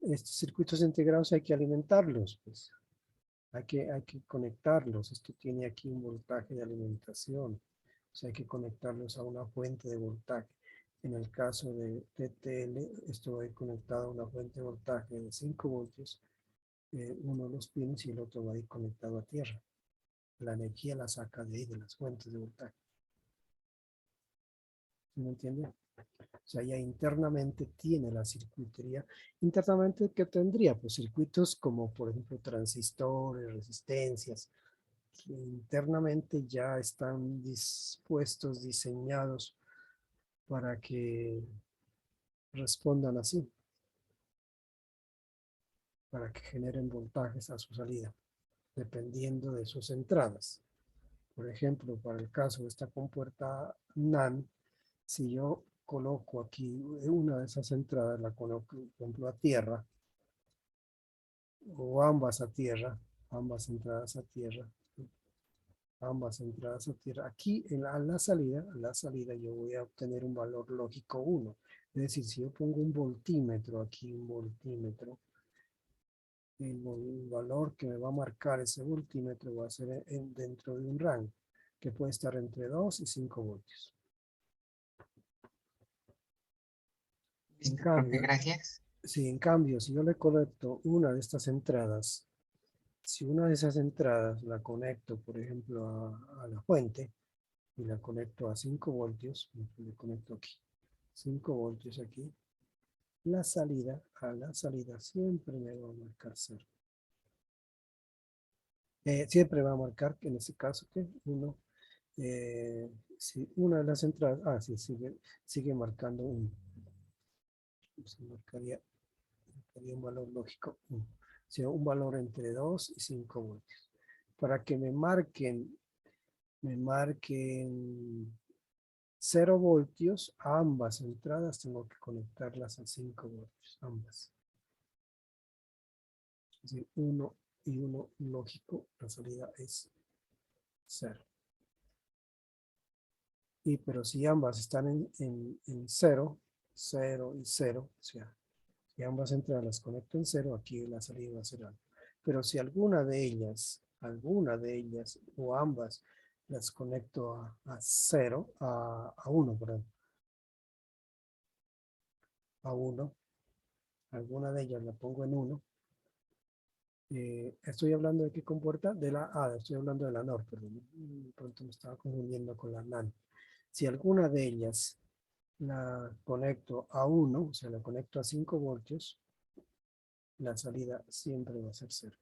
Estos circuitos integrados hay que alimentarlos, pues. Hay que conectarlos. Esto tiene aquí un voltaje de alimentación. O sea, hay que conectarlos a una fuente de voltaje. En el caso de TTL, esto va a ir conectado a una fuente de voltaje de 5 voltios. Uno de los pins y el otro va a ir conectado a tierra. La energía la saca de ahí, de las fuentes de voltaje. ¿Sí me entiende? O sea, ya internamente tiene la circuitería. Internamente, ¿qué tendría? Pues circuitos como, por ejemplo, transistores, resistencias, que internamente ya están dispuestos, diseñados para que respondan así, para que generen voltajes a su salida, dependiendo de sus entradas. Por ejemplo, para el caso de esta compuerta NAND, si yo coloco aquí una de esas entradas, la coloco, por ejemplo, a tierra, o ambas a tierra, ambas entradas a tierra, ¿sí? Ambas entradas a tierra. Aquí a la salida yo voy a obtener un valor lógico 1. Es decir, si yo pongo un voltímetro aquí, un voltímetro, el valor que me va a marcar ese voltímetro va a ser dentro de un rango que puede estar entre 2 y 5 voltios. En Listo, profe, cambio, gracias. si yo le conecto una de estas entradas, si una de esas entradas la conecto, por ejemplo, a la fuente y la conecto a 5 voltios, le conecto aquí, 5 voltios aquí, a la salida siempre me va a marcar 0. Siempre va a marcar que en este caso que uno, si una de las entradas, sí, sigue marcando 1. Se marcaría un valor lógico 1. O sea, un valor entre 2 y 5 voltios. Para que me marquen 0 voltios, a ambas entradas tengo que conectarlas a 5 voltios, ambas. Es decir, 1 y 1 lógico, la salida es 0. Pero si ambas están en 0, 0 y 0, o sea, si ambas entradas las conecto en 0, aquí la salida va a ser algo. Pero si alguna de ellas o ambas las conecto a 0, a 1, perdón, a 1, alguna de ellas la pongo en 1, estoy hablando de qué compuerta, estoy hablando de la NOR, perdón, pronto me estaba confundiendo con la NAND. Si alguna de ellas la conecto a 1, o sea, la conecto a 5 voltios, la salida siempre va a ser 0.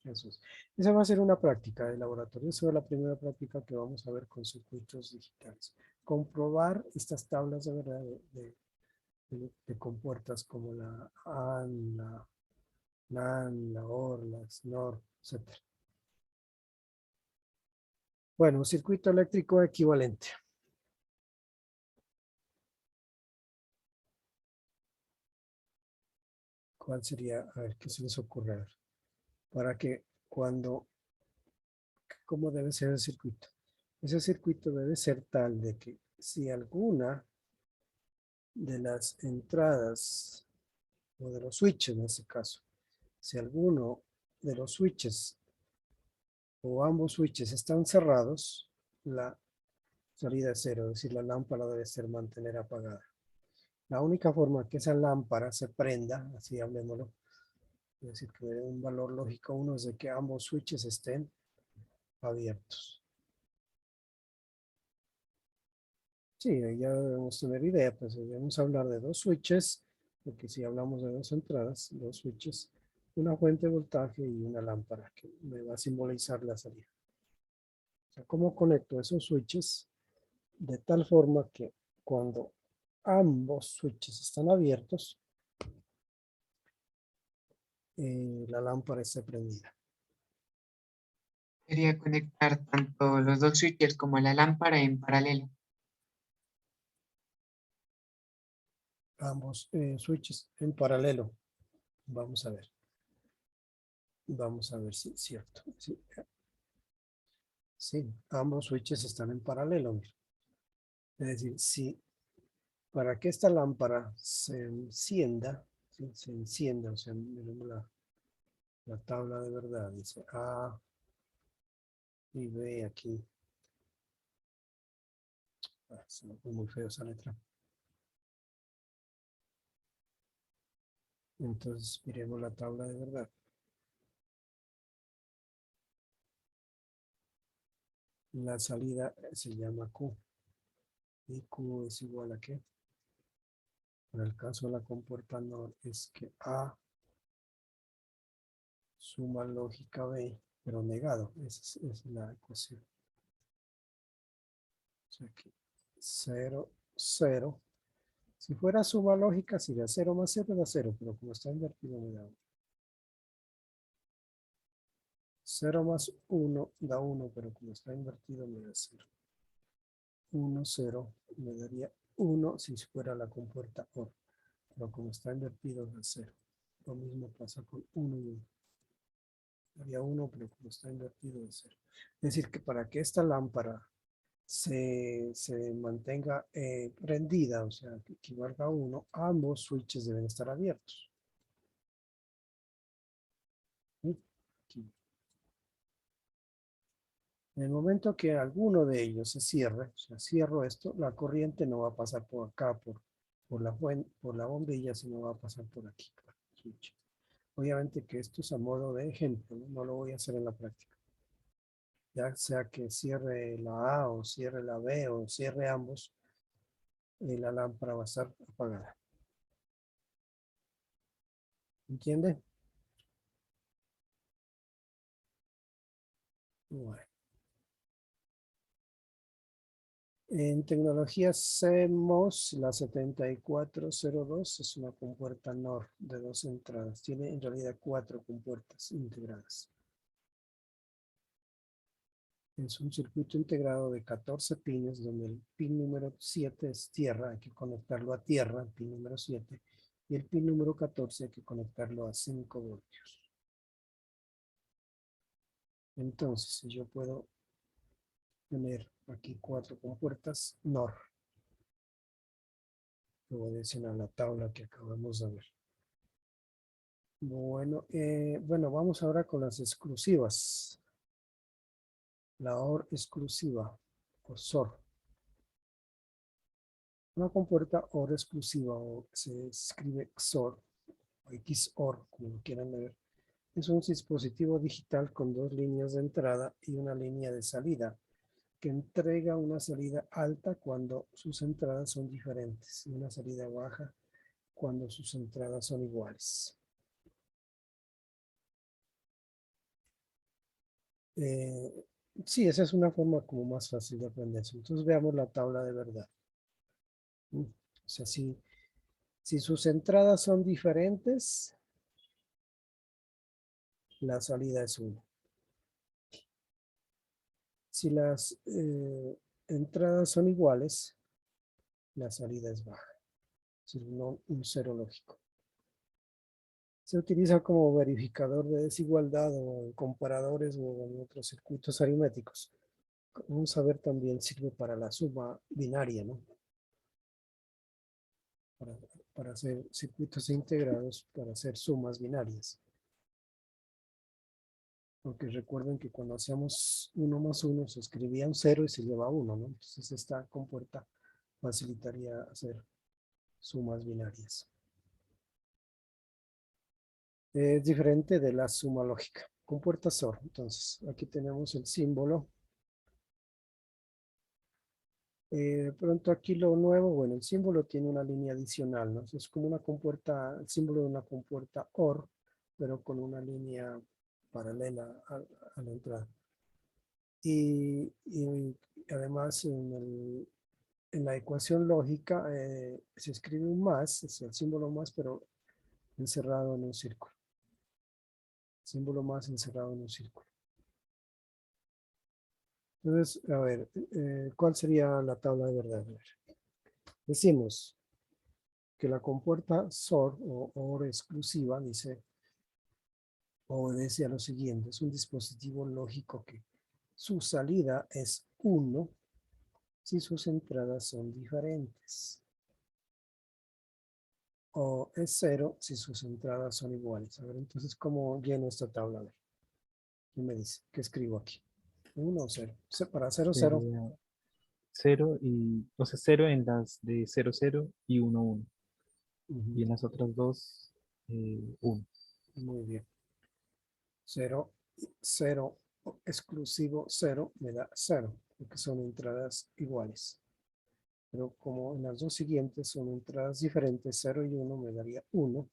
Eso es. Esa va a ser una práctica de laboratorio. Esa es la primera práctica que vamos a ver con circuitos digitales. Comprobar estas tablas de verdad de compuertas como la AN, la NAN, la OR, la SNOR, etc. Bueno, un circuito eléctrico equivalente. ¿Cuál sería? A ver, ¿qué se les ocurre? A ver, para que ¿cómo debe ser el circuito? Ese circuito debe ser tal de que si alguna de las entradas, o de los switches en este caso, si alguno de los switches o ambos switches están cerrados, la salida es 0, es decir, la lámpara debe ser mantener apagada. La única forma que esa lámpara se prenda, así hablemoslo, es decir, que dé un valor lógico 1 es de que ambos switches estén abiertos. Sí, ya debemos tener idea, pues debemos hablar de dos switches, porque si hablamos de dos entradas, dos switches, una fuente de voltaje y una lámpara que me va a simbolizar la salida. O sea, ¿cómo conecto esos switches? De tal forma que cuando ambos switches están abiertos, la lámpara esté prendida. Quería conectar tanto los dos switches como la lámpara en paralelo. Ambos switches en paralelo. Vamos a ver. Vamos a ver si es cierto. Sí, sí, ambos switches están en paralelo. Mira. Es decir, si para que esta lámpara se encienda, ¿sí? Se encienda, o sea, miremos la tabla de verdad, dice A y B aquí. Se me fue muy feo esa letra. Entonces, miremos la tabla de verdad. La salida se llama Q. ¿Y Q es igual a qué? En el caso de la compuerta NOR es que A suma lógica B, pero negado. Esa es la ecuación. O sea que 0, 0. Si fuera suma lógica, sería 0 más 0 da 0, pero como está invertido me da 1. 0 más 1 da 1, pero como está invertido me da 0. 1, 0, me daría 1 si fuera la compuerta OR, pero como está invertido da 0. Lo mismo pasa con 1 y 1. Daría 1, pero como está invertido da 0. Es decir, que para que esta lámpara se mantenga prendida, o sea, que equivalga a 1, ambos switches deben estar abiertos. ¿Sí? Aquí. En el momento que alguno de ellos se cierre, o sea, cierro esto, la corriente no va a pasar por acá, por la bombilla, sino va a pasar por aquí, por el switch. Obviamente que esto es a modo de ejemplo, no lo voy a hacer en la práctica. Ya sea que cierre la A o cierre la B o cierre ambos, la lámpara va a estar apagada. ¿Entiende? Bueno. En tecnología CMOS, la 7402 es una compuerta NOR de 2 entradas. Tiene en realidad 4 compuertas integradas. Es un circuito integrado de 14 pines, donde el pin número 7 es tierra, hay que conectarlo a tierra, el pin número 7, y el pin número 14 hay que conectarlo a 5 voltios. Entonces, yo puedo tener aquí 4 compuertas NOR. Lo voy a decir a la tabla que acabamos de ver. Bueno, vamos ahora con las exclusivas. La OR exclusiva, o SOR. Una compuerta OR exclusiva, o se escribe XOR, o XOR, como lo quieran ver, es un dispositivo digital con 2 líneas de entrada y una línea de salida, que entrega una salida alta cuando sus entradas son diferentes y una salida baja cuando sus entradas son iguales. Sí, esa es una forma como más fácil de aprender. Entonces veamos la tabla de verdad. O sea, si sus entradas son diferentes, la salida es 1. Si las entradas son iguales, la salida es baja. Es decir, no un cero lógico. Se utiliza como verificador de desigualdad o en comparadores o en otros circuitos aritméticos. Vamos a ver, también sirve para la suma binaria, ¿no? Para hacer circuitos integrados, para hacer sumas binarias. Porque recuerden que cuando hacíamos 1 más 1 se escribía un 0 y se lleva 1, ¿no? Entonces esta compuerta facilitaría hacer sumas binarias. Es diferente de la suma lógica. Compuerta SOR. Entonces aquí tenemos el símbolo. Pronto aquí lo nuevo, bueno, el símbolo tiene una línea adicional, ¿no? Es como una compuerta, el símbolo de una compuerta OR, pero con una línea paralela a la entrada. Y además en la ecuación lógica se escribe un más, es el símbolo más, pero encerrado en un círculo. Símbolo más encerrado en un círculo. Entonces, a ver, ¿cuál sería la tabla de verdad? Decimos que la compuerta SOR o OR exclusiva obedece a lo siguiente: es un dispositivo lógico que su salida es 1 si sus entradas son diferentes, o es 0 si sus entradas son iguales. A ver, entonces, ¿cómo lleno esta tabla? A ver, ¿qué me dice? ¿Qué escribo aquí? 1 o 0. Para 0, 0. Sería 0 y, o sea, 0 en las de 0, 0 y 1, 1. Y en las otras dos 1. Muy bien. 0, 0, exclusivo 0 me da 0, porque son entradas iguales. Pero como en las dos siguientes son entradas diferentes, 0 y 1 me daría 1.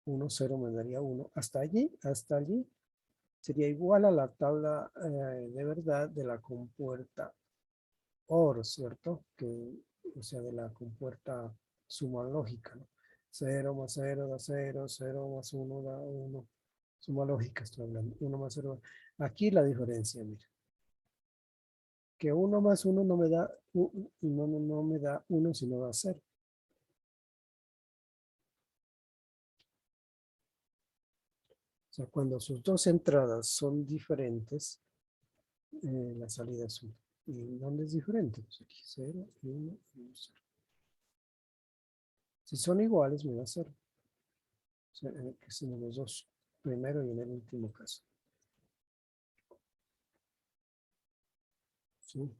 1, 0 me daría 1. Hasta allí sería igual a la tabla de verdad de la compuerta OR, ¿cierto? O sea, de la compuerta suma lógica, ¿no? 0 más 0 da 0, 0 más 1 da 1. Suma lógica estoy hablando. 1 más 0. Aquí la diferencia, mira. Que 1 más 1 no me da, no me da 1, sino da 0. O sea, cuando sus dos entradas son diferentes, la salida es 1. ¿Y dónde es diferente? Pues aquí 0, 1, 1, 0. Si son iguales, me da 0. O sea, que son los dos, primero y en el último caso. ¿Sí?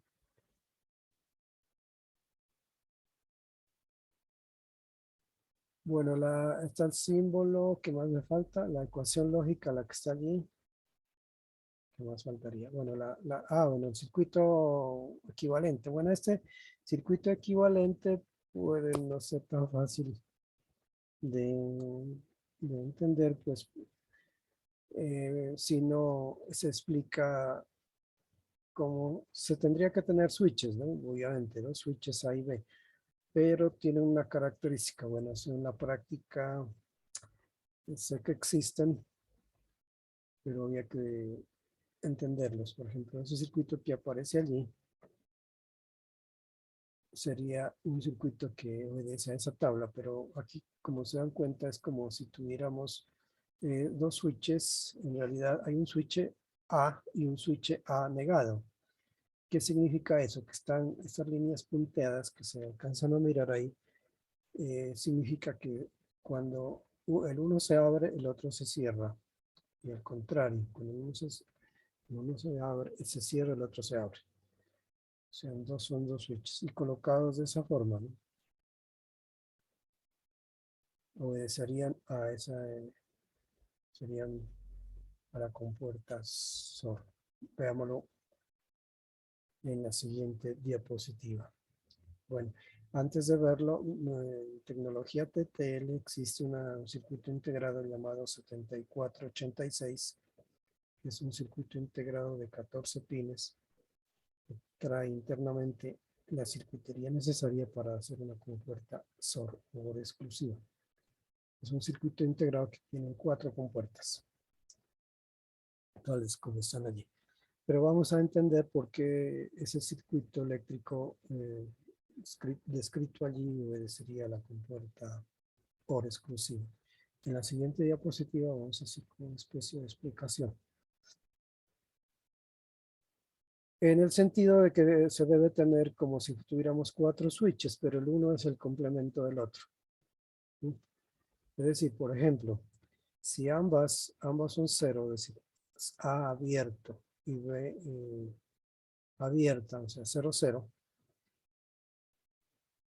Bueno, está el símbolo que más me falta, la ecuación lógica, la que está allí. ¿Qué más faltaría? Bueno, bueno, el circuito equivalente. Bueno, este circuito equivalente puede no ser tan fácil de, de entender, pues, si no se explica cómo se tendría que tener switches, ¿no? Obviamente, ¿no? Switches A y B, pero tiene una característica, bueno, en la práctica sé que existen, pero había que entenderlos. Por ejemplo, ese circuito que aparece allí sería un circuito que obedece a esa tabla, pero aquí, como se dan cuenta, es como si tuviéramos dos switches. En realidad hay un switch A y un switch A negado. ¿Qué significa eso? Que están estas líneas punteadas que se alcanzan a mirar ahí, significa que cuando el uno se abre, el otro se cierra. Y al contrario, cuando uno se abre, se cierra, el otro se abre. O sea, son dos switches. Y colocados de esa forma, ¿no? Obedecerían a serían a la compuerta SOR. Veámoslo en la siguiente diapositiva. Bueno, antes de verlo, en tecnología TTL existe un circuito integrado llamado 7486, que es un circuito integrado de 14 pines que trae internamente la circuitería necesaria para hacer una compuerta SOR o exclusiva. Es un circuito integrado que tiene 4 compuertas, tales como están allí. Pero vamos a entender por qué ese circuito eléctrico descrito allí obedecería a la compuerta OR exclusiva. En la siguiente diapositiva vamos a hacer una especie de explicación. En el sentido de que se debe tener como si tuviéramos 4 switches, pero el uno es el complemento del otro. ¿Sí? Es decir, por ejemplo, si ambas son 0, es decir, A abierto y B abierta, o sea, 0, 0,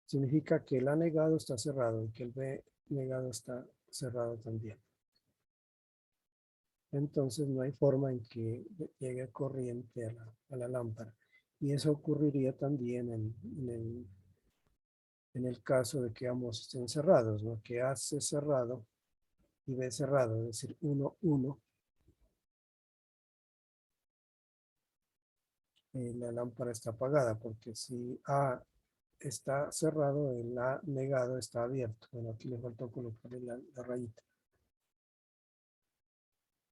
significa que el A negado está cerrado y que el B negado está cerrado también. Entonces no hay forma en que llegue corriente a la lámpara. Y eso ocurriría también en el caso de que ambos estén cerrados, ¿no? Que A esté cerrado y B cerrado, es decir, 1, 1. La lámpara está apagada, porque si A está cerrado, el A negado está abierto. Bueno, aquí le faltó colocarle la rayita.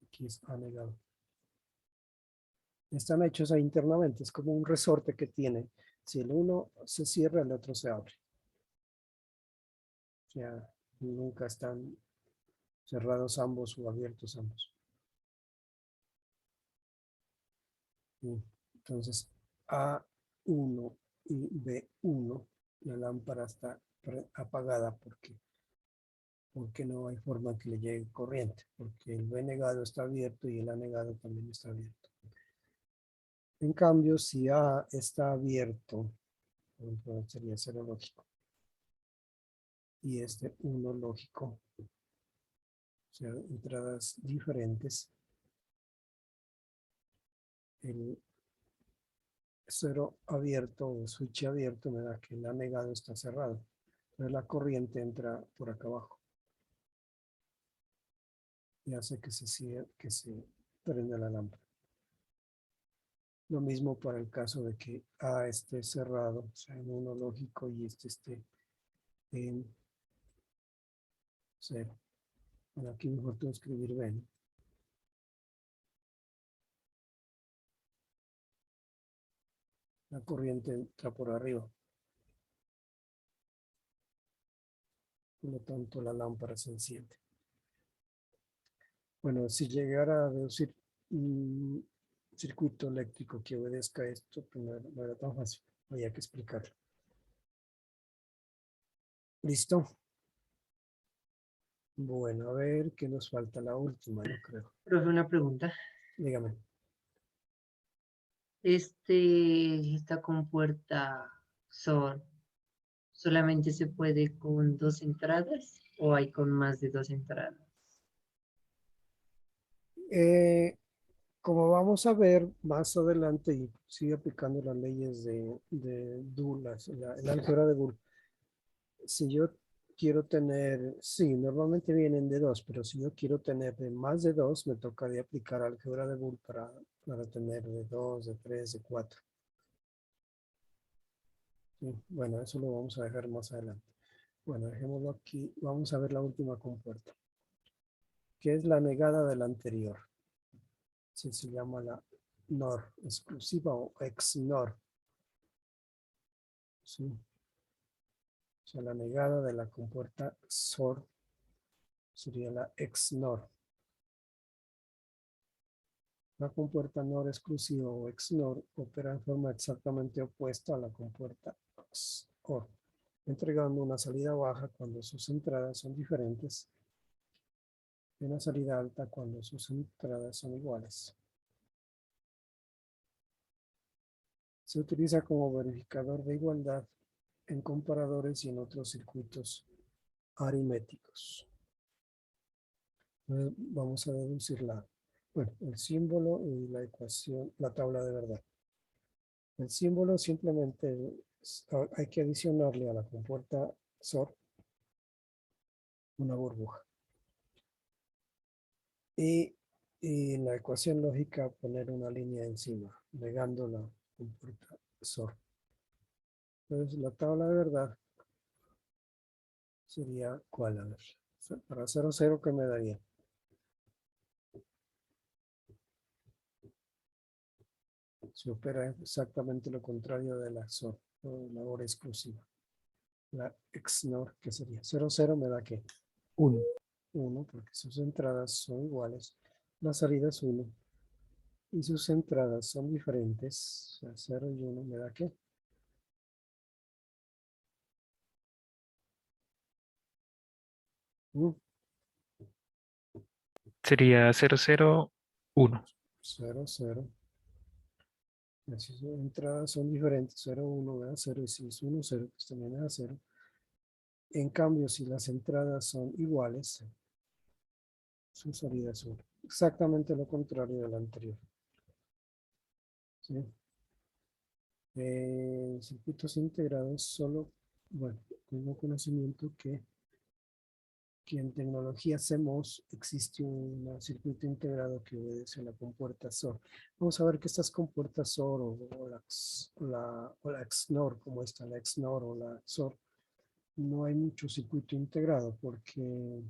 Aquí es A negado. Están hechos ahí internamente, es como un resorte que tiene. Si el uno se cierra, el otro se abre. O sea, nunca están cerrados ambos o abiertos ambos. Entonces, A1 y B1, la lámpara está apagada porque no hay forma que le llegue corriente, porque el B negado está abierto y el A negado también está abierto. En cambio, si A está abierto, entonces sería 0 lógico. Y este 1 lógico, sea, entradas diferentes, el cero abierto o switch abierto me da que el anegado está cerrado. Entonces la corriente entra por acá abajo y hace que se prenda la lámpara. Lo mismo para el caso de que A esté cerrado, o sea, en uno lógico y este esté en 0. Bueno, aquí mejor tengo que escribir B, ¿no? La corriente entra por arriba. Por lo tanto, la lámpara se enciende. Bueno, si llegara a deducir un circuito eléctrico que obedezca esto, pues no era tan fácil. Había que explicarlo. ¿Listo? Bueno, a ver, ¿qué nos falta? La última, yo creo. Profe, una pregunta. Dígame. Esta compuerta SOR, ¿solamente se puede con 2 entradas o hay con más de 2 entradas? Como vamos a ver más adelante y sigue aplicando las leyes de Boole, el álgebra de Boole, si yo quiero tener, sí, normalmente vienen de 2, pero si yo quiero tener de más de 2, me tocaría aplicar álgebra de Boole para tener de 2, de 3, de 4. Sí, bueno, eso lo vamos a dejar más adelante. Bueno, dejémoslo aquí. Vamos a ver la última compuerta, que es la negada de la anterior. Se llama la NOR exclusiva o XNOR. ¿Sí? O sea, la negada de la compuerta SOR sería la XNOR. La compuerta NOR exclusiva o XNOR opera en forma exactamente opuesta a la compuerta XOR, entregando una salida baja cuando sus entradas son diferentes y una salida alta cuando sus entradas son iguales. Se utiliza como verificador de igualdad en comparadores y en otros circuitos aritméticos. Vamos a deducir el símbolo y la ecuación, la tabla de verdad. El símbolo simplemente hay que adicionarle a la compuerta SOR una burbuja. Y en la ecuación lógica poner una línea encima, negando la compuerta SOR. Entonces la tabla de verdad sería ¿cuál? A ver, para 0, 0, ¿qué me daría? Se opera exactamente lo contrario de la XOR, la hora exclusiva. La XNOR, ¿qué sería? 0, 0 me da ¿qué? 1. 1, porque sus entradas son iguales. La salida es 1. Y sus entradas son diferentes. O sea, 0 y 1 me da ¿qué? ¿Mm? Sería 0, 0, 1. 0, 0. Si sus entradas son diferentes, 0, 1 me da 0. Y si es 1, 0, pues también me da 0. En cambio, si las entradas son iguales, su salida es 1. Exactamente lo contrario del anterior. ¿Sí? Circuitos integrados solo, bueno, tengo conocimiento que en tecnología CMOS existe un circuito integrado que obedece a la compuerta SOR. Vamos a ver que estas compuertas SOR o la XNOR, como esta, la XNOR o la SOR, no hay mucho circuito integrado porque,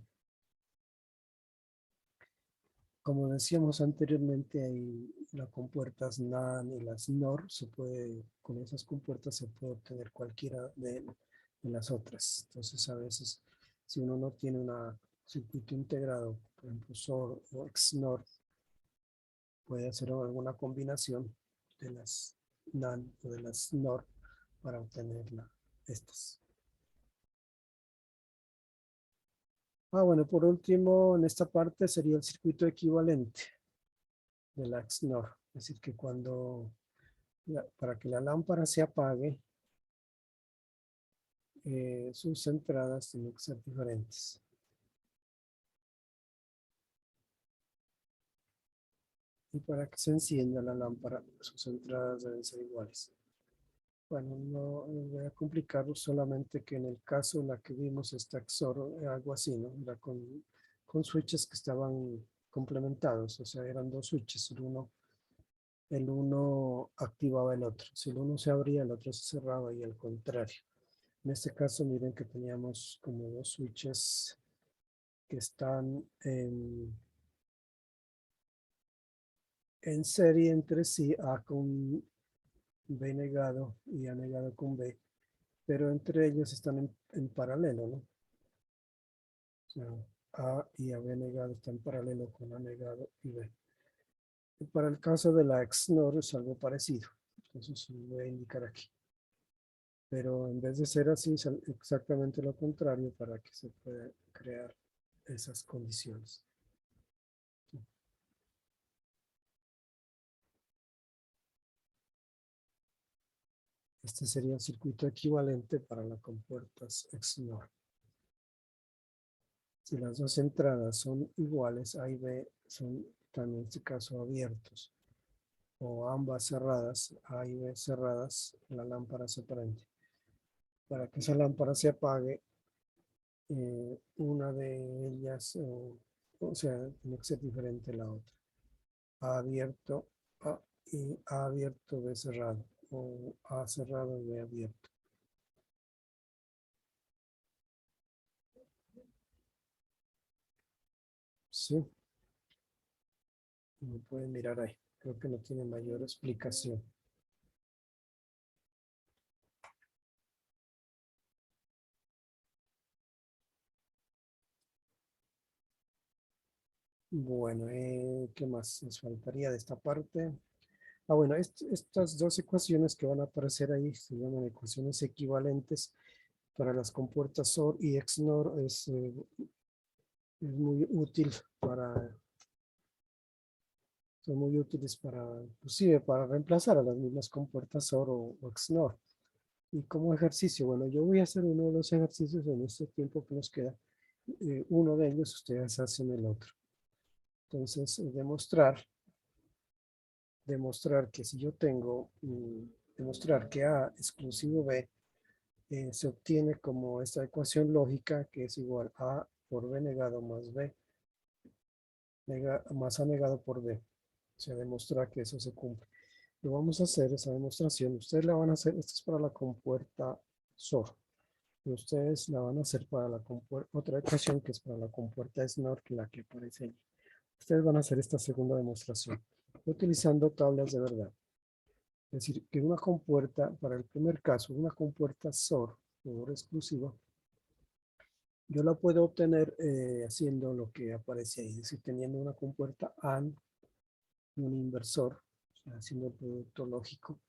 como decíamos anteriormente, hay las compuertas NAND y las NOR, con esas compuertas se puede obtener cualquiera de las otras. Entonces, a veces, si uno no tiene un circuito integrado, por ejemplo, SOR o XNOR, puede hacer alguna combinación de las NAND o de las NOR para obtener estas. Bueno, por último, en esta parte sería el circuito equivalente de la XNOR. Es decir, que para que la lámpara se apague, sus entradas tienen que ser diferentes. Y para que se encienda la lámpara, sus entradas deben ser iguales. Bueno, no voy a complicarlo, solamente que en el caso en la que vimos este XOR, era algo así, ¿no? Era con switches que estaban complementados, o sea, eran dos switches, el uno activaba el otro. Si el uno se abría, el otro se cerraba y al contrario. En este caso, miren que teníamos como dos switches que están en serie entre sí, A con B negado y A negado con B, pero entre ellos están en paralelo, ¿no? O sea, A y AB negado están en paralelo con A negado y B. Y para el caso de la XNOR es algo parecido, entonces lo voy a indicar aquí. Pero en vez de ser así, es exactamente lo contrario para que se pueda crear esas condiciones. Este sería un circuito equivalente para las compuertas XNOR. Si las dos entradas son iguales, A y B están en este caso abiertos, o ambas cerradas, A y B cerradas, la lámpara se prende. Para que esa lámpara se apague, una de ellas, o sea, tiene que ser diferente a la otra. A abierto, A y A abierto, B cerrado, o A cerrado, B abierto. Sí, lo pueden mirar ahí. Creo que no tiene mayor explicación. Bueno, ¿qué más nos faltaría de esta parte? Bueno, estas dos ecuaciones que van a aparecer ahí se llaman ecuaciones equivalentes para las compuertas OR y XNOR. Es muy útil son muy útiles inclusive para reemplazar a las mismas compuertas OR o XNOR. Y como ejercicio, bueno, yo voy a hacer uno de los ejercicios en este tiempo que nos queda. Uno de ellos ustedes hacen el otro. Entonces, demostrar que si yo tengo, demostrar que A exclusivo B se obtiene como esta ecuación lógica que es igual a A por B negado más B más A negado por B. O sea, demostrar que eso se cumple. Lo vamos a hacer, esa demostración. Ustedes la van a hacer, esto es para la compuerta SOR. Y ustedes la van a hacer para la otra ecuación que es para la compuerta SNOR, que es la que aparece allí. Ustedes van a hacer esta segunda demostración utilizando tablas de verdad. Es decir, que una compuerta, para el primer caso, una compuerta SOR, OR exclusiva, yo la puedo obtener haciendo lo que aparece ahí, es decir, teniendo una compuerta AND y un inversor, o sea, haciendo el producto lógico,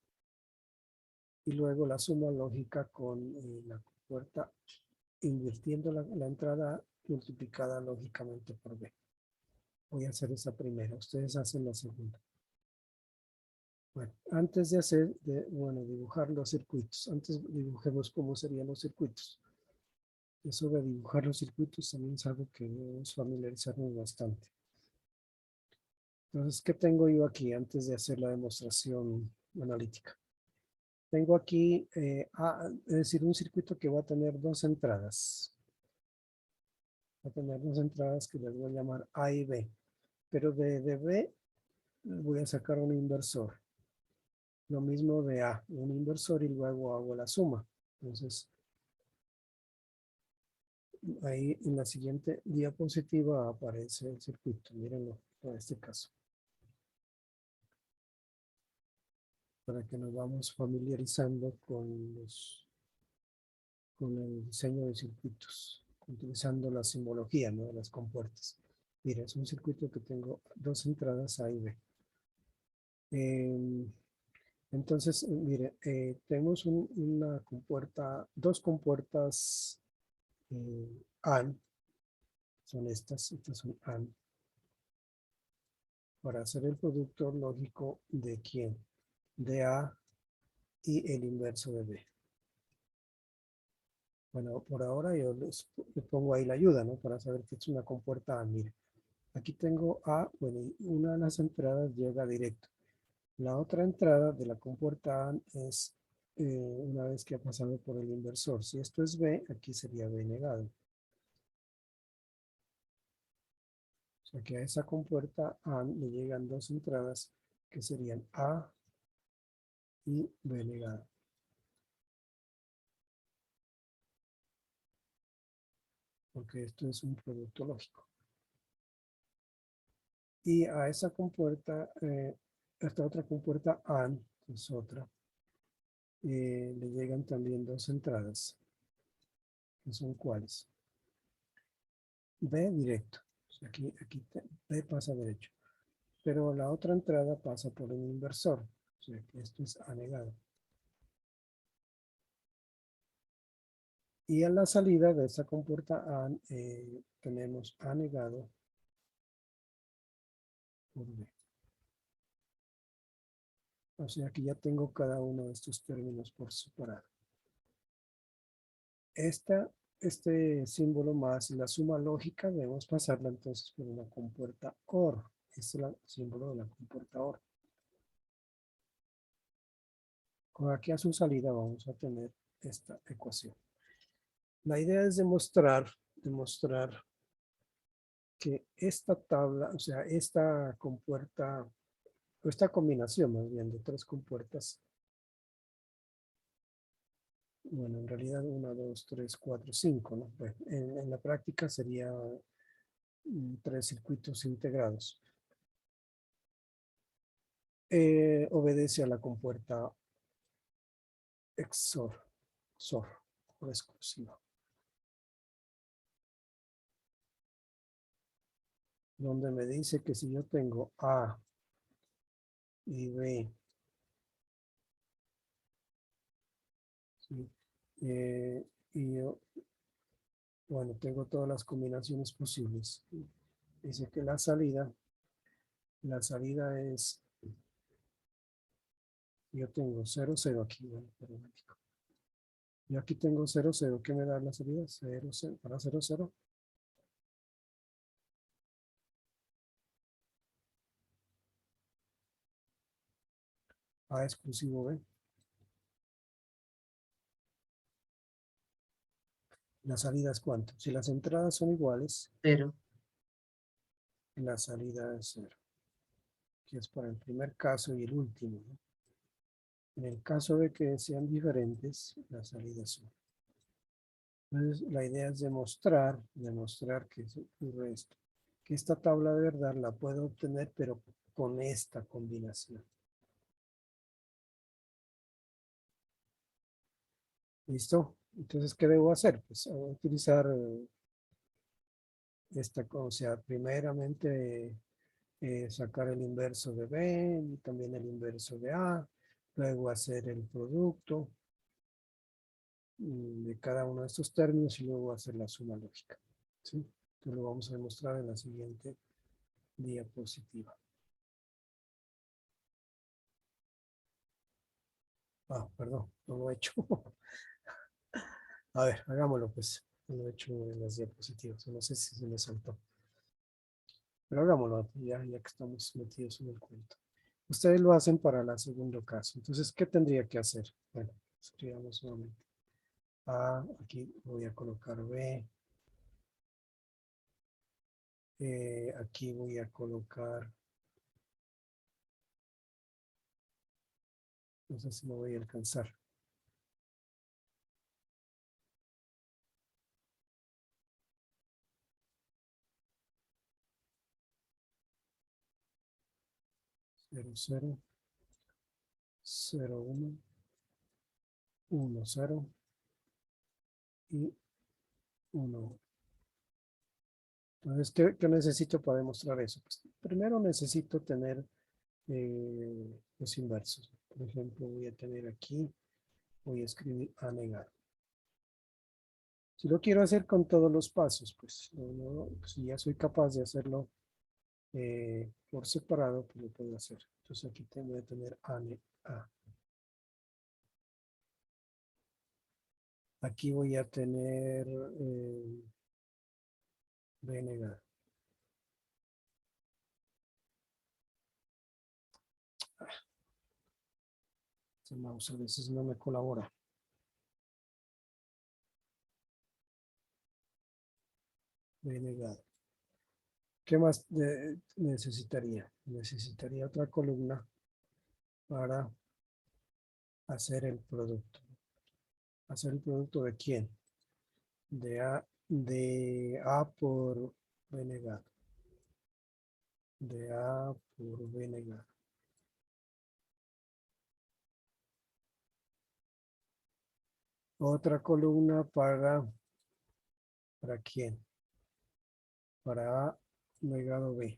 y luego la suma lógica con la compuerta invirtiendo la entrada multiplicada lógicamente por B. Voy a hacer esa primera, ustedes hacen la segunda. Bueno, antes de dibujar los circuitos, antes dibujemos cómo serían los circuitos. Eso de dibujar los circuitos también es algo que debemos familiarizarnos bastante. Entonces, ¿qué tengo yo aquí antes de hacer la demostración analítica? Tengo aquí, es decir, un circuito que va a tener dos entradas. Va a tener dos entradas que les voy a llamar A y B. Pero de B voy a sacar un inversor. Lo mismo de A, un inversor y luego hago la suma. Entonces, ahí en la siguiente diapositiva aparece el circuito. Mírenlo en este caso. Para que nos vamos familiarizando con el diseño de circuitos, utilizando la simbología, ¿no?, de las compuertas. Mira, es un circuito que tengo dos entradas A y B. Entonces, mire, tenemos una compuerta, dos compuertas AND, son estas son AND, para hacer el producto lógico de quién, de A y el inverso de B. Bueno, por ahora yo les pongo ahí la ayuda, ¿no?, para saber que es una compuerta AND. Mire, Aquí tengo A, bueno, y una de las entradas llega directo. La otra entrada de la compuerta A es una vez que ha pasado por el inversor. Si esto es B, aquí sería B negado. O sea que a esa compuerta A le llegan dos entradas que serían A y B negado. Porque esto es un producto lógico. Y a esa compuerta, esta otra compuerta AND, que es otra, le llegan también dos entradas, que son cuáles. B directo, o sea, B pasa derecho, pero la otra entrada pasa por un inversor, o sea que esto es A negado. Y a la salida de esa compuerta A tenemos A negado por B. O sea que ya tengo cada uno de estos términos por separado. Este símbolo más la suma lógica debemos pasarla entonces por una compuerta OR. Este es el símbolo de la compuerta OR. Con aquí a su salida vamos a tener esta ecuación. La idea es demostrar que esta tabla, o sea, esta compuerta, o esta combinación más bien de tres compuertas, bueno, en realidad 1, 2, 3, 4, 5, ¿no? Bueno, en la práctica sería tres circuitos integrados. Obedece a la compuerta XOR por exclusiva, donde me dice que si yo tengo A y B, ¿sí? Y yo, bueno, tengo todas las combinaciones posibles. Dice que la salida es, yo tengo 0, 0 aquí, bueno, perdón. Y aquí tengo 0, 0, ¿qué me da la salida? 0, 0, para 0, 0. A exclusivo B. La salida es cuánto. Si las entradas son iguales, 0. la salida es 0. Que es para el primer caso y el último, ¿no? En el caso de que sean diferentes, la salida es 1. Entonces, la idea es demostrar que ocurre esto. Que esta tabla de verdad la puedo obtener, pero con esta combinación. ¿Listo? Entonces, ¿qué debo hacer? Pues voy a utilizar esta, o sea, primeramente sacar el inverso de B y también el inverso de A, luego hacer el producto de cada uno de estos términos y luego hacer la suma lógica. ¿Sí? Entonces lo vamos a demostrar en la siguiente diapositiva. Ah, perdón, no lo he hecho. A ver, hagámoslo pues. No lo he hecho en las diapositivas. No sé si se me saltó. Pero hagámoslo ya que estamos metidos en el cuento. Ustedes lo hacen para el segundo caso. Entonces, ¿qué tendría que hacer? Bueno, escribamos nuevamente. A, aquí voy a colocar B. Aquí voy a colocar, no sé si me voy a alcanzar. Cero, cero, 0, 1, 1, 0 y 1. Entonces, ¿qué necesito para demostrar eso? Pues, primero necesito tener los inversos. Por ejemplo, voy a tener aquí, voy a escribir A negar. Si lo quiero hacer con todos los pasos, pues si ya soy capaz de hacerlo por separado, pues lo puedo hacer. Entonces aquí tengo que tener A. Aquí voy a tener B negado. Este mouse a veces no me colabora. B negado. ¿Qué más necesitaría? Necesitaría otra columna para hacer el producto. ¿Hacer el producto de quién? De A por B negado. De A por B negado. Otra columna ¿para quién? Para A negado B.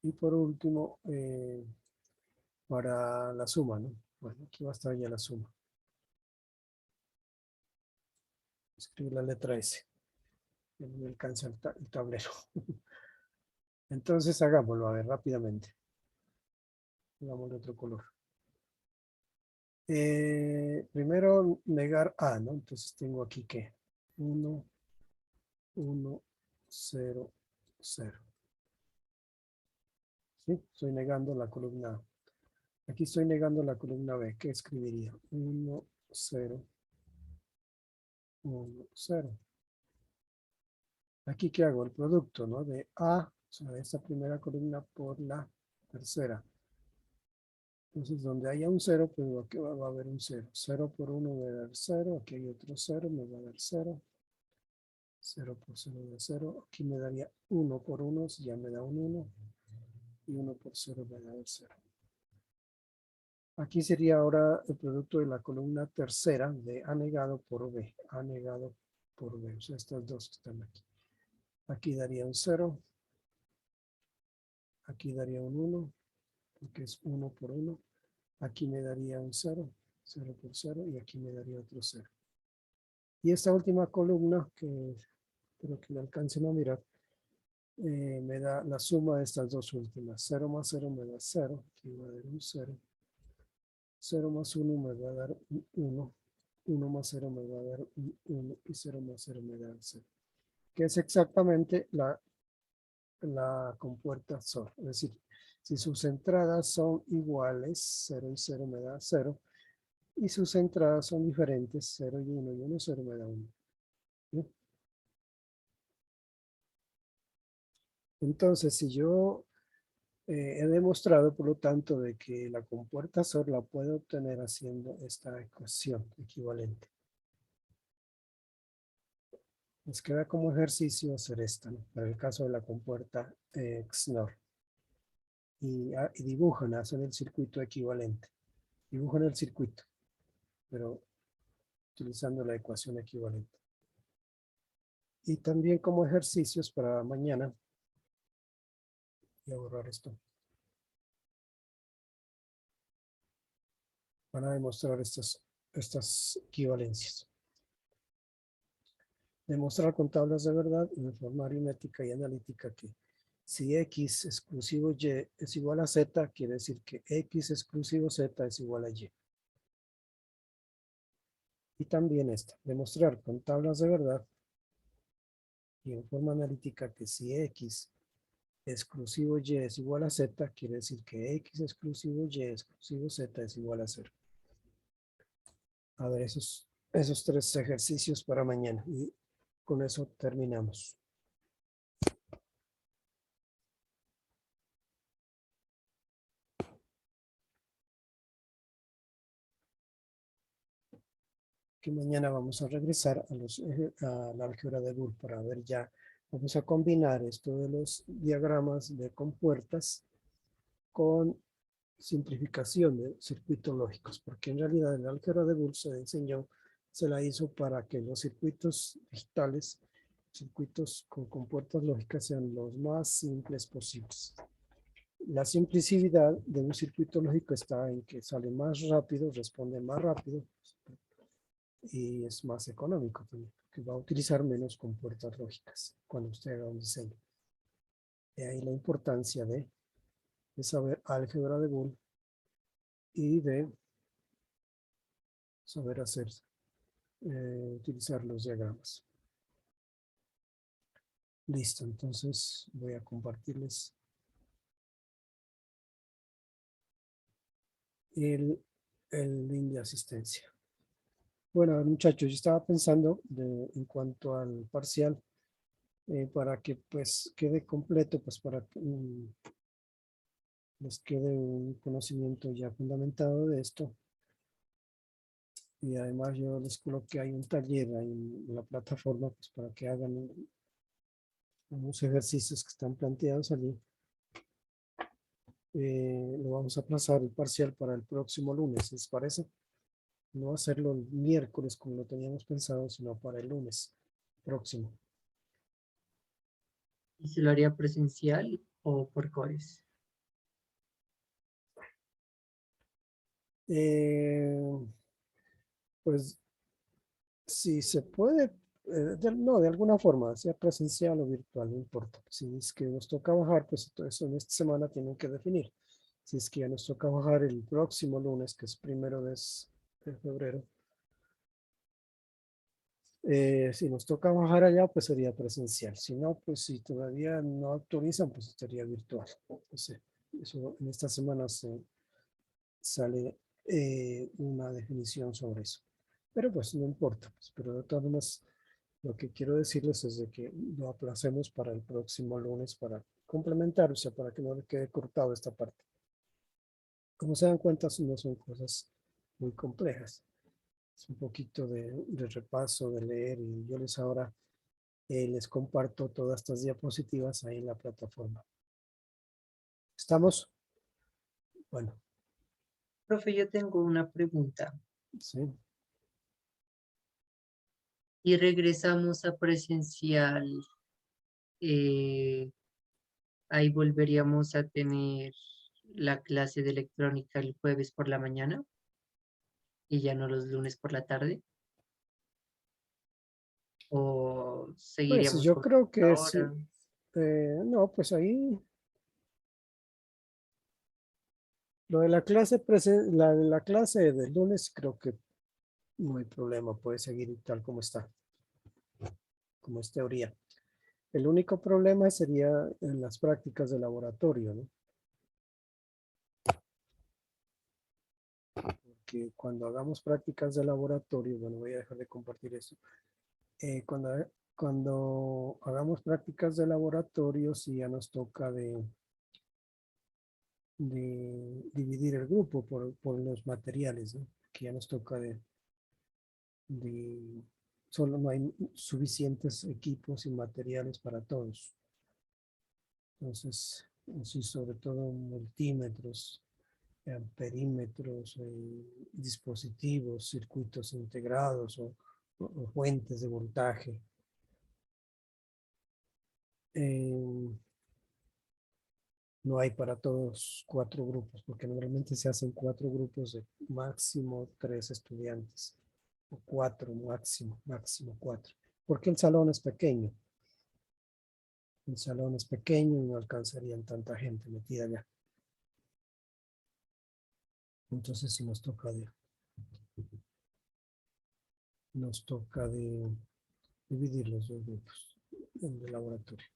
Y por último, para la suma, ¿no? Bueno, aquí va a estar ya la suma. Escribe la letra S. No me alcanza el tablero. Entonces hagámoslo, a ver, rápidamente. Hagámoslo de otro color. Primero negar A, ¿no? Entonces tengo aquí que 1, 1, 0, 0. ¿Sí? Estoy negando la columna A. Aquí estoy negando la columna B. ¿Qué escribiría? 1, 0, 1, 0. Aquí, ¿qué hago? El producto, ¿no? De A, o sea, de esta primera columna por la tercera. Entonces, donde haya un 0, pues aquí va a haber un 0. 0 por 1 me va a dar 0. Aquí hay otro 0, me va a dar 0. 0 por 0 da 0. Aquí me daría 1 por 1, si ya me da un 1. Y 1 por 0 me da el 0. Aquí sería ahora el producto de la columna tercera de A negado por B. A negado por B. O sea, estas dos están aquí. Aquí daría un 0. Aquí daría un 1, porque es 1 por 1. Aquí me daría un 0, 0 por 0, y aquí me daría otro 0. Y esta última columna, que espero que me alcancen a mirar, me da la suma de estas dos últimas. 0 más 0 me da 0, aquí va a dar un 0. 0 más 1 me va a dar un 1. 1 más 0 me va a dar un 1 y 0 más 0 me da 0. Que es exactamente la compuerta SOR. Es decir, si sus entradas son iguales, 0 y 0 me da 0, y sus entradas son diferentes, 0 y 1 y 1, 0 me da 1. ¿Sí? Entonces, si yo he demostrado, por lo tanto, de que la compuerta SOR la puedo obtener haciendo esta ecuación equivalente. Nos queda como ejercicio hacer esta, ¿no? Para el caso de la compuerta XNOR. Y dibujan, hacen el circuito equivalente. Dibujan el circuito, pero utilizando la ecuación equivalente. Y también como ejercicios para mañana. Voy a borrar esto. Van a demostrar estas equivalencias. Demostrar con tablas de verdad y de forma aritmética y analítica que si X exclusivo Y es igual a Z, quiere decir que X exclusivo Z es igual a Y. Y también esta, demostrar con tablas de verdad y en forma analítica que si X exclusivo Y es igual a Z, quiere decir que X exclusivo Y exclusivo Z es igual a 0. A ver, esos tres ejercicios para mañana. Y con eso terminamos. Que mañana vamos a regresar a la álgebra de Boole para ver ya. Vamos a combinar esto de los diagramas de compuertas con simplificación de circuitos lógicos, porque en realidad el álgebra de Boole se la hizo para que los circuitos digitales, circuitos con compuertas lógicas sean los más simples posibles. La simplicidad de un circuito lógico está en que sale más rápido, responde más rápido y es más económico también, porque va a utilizar menos compuertas lógicas cuando usted haga un diseño. De ahí la importancia de saber álgebra de Boole y de saber utilizar los diagramas. Listo, entonces voy a compartirles el link de asistencia. Bueno, muchachos, yo estaba pensando en cuanto al parcial, para que pues quede completo, pues para que les quede un conocimiento ya fundamentado de esto. Y además yo les coloqué ahí un taller ahí en la plataforma, pues para que hagan unos ejercicios que están planteados allí. Lo vamos a aplazar el parcial para el próximo lunes, ¿les parece? No hacerlo el miércoles como lo teníamos pensado, sino para el lunes próximo. ¿Y se lo haría presencial o por cores? Pues si se puede, no, de alguna forma, sea presencial o virtual, no importa. Si es que nos toca bajar, pues eso en esta semana tienen que definir. Si es que ya nos toca bajar el próximo lunes, que es 1 de febrero, si nos toca bajar allá, pues sería presencial. Si no, pues si todavía no autorizan, pues sería virtual. Entonces, eso en esta semana sale una definición sobre eso. Pero pues no importa. Pues, pero de todas formas, lo que quiero decirles es de que lo aplacemos para el próximo lunes para complementar, o sea, para que no le quede cortado esta parte. Como se dan cuenta, no son cosas muy complejas. Es un poquito de repaso, de leer, y yo les ahora les comparto todas estas diapositivas ahí en la plataforma. ¿Estamos? Bueno, Profe, yo tengo una pregunta. sí. Y regresamos a presencial, ahí volveríamos a tener la clase de electrónica el jueves por la mañana y ya no los lunes por la tarde. ¿O Pues seguiríamos yo con creo que sí. ahora? No, pues ahí lo de la clase del lunes creo que no hay problema, puede seguir tal como está, como es teoría. El único problema sería en las prácticas de laboratorio, ¿no? Que cuando hagamos prácticas de laboratorio, bueno, voy a dejar de compartir eso. Cuando hagamos prácticas de laboratorio, sí ya nos toca de dividir el grupo por los materiales, ¿no? Que ya nos toca de solo no hay suficientes equipos y materiales para todos. Entonces, sí, sobre todo multímetros, amperímetros, dispositivos, circuitos integrados o fuentes de voltaje. Eh, no hay para todos 4 grupos, porque normalmente se hacen 4 grupos de máximo 3 estudiantes, o 4 máximo 4, porque el salón es pequeño. El salón es pequeño y no alcanzarían tanta gente metida allá. Entonces sí nos toca de dividir los 2 grupos en el laboratorio.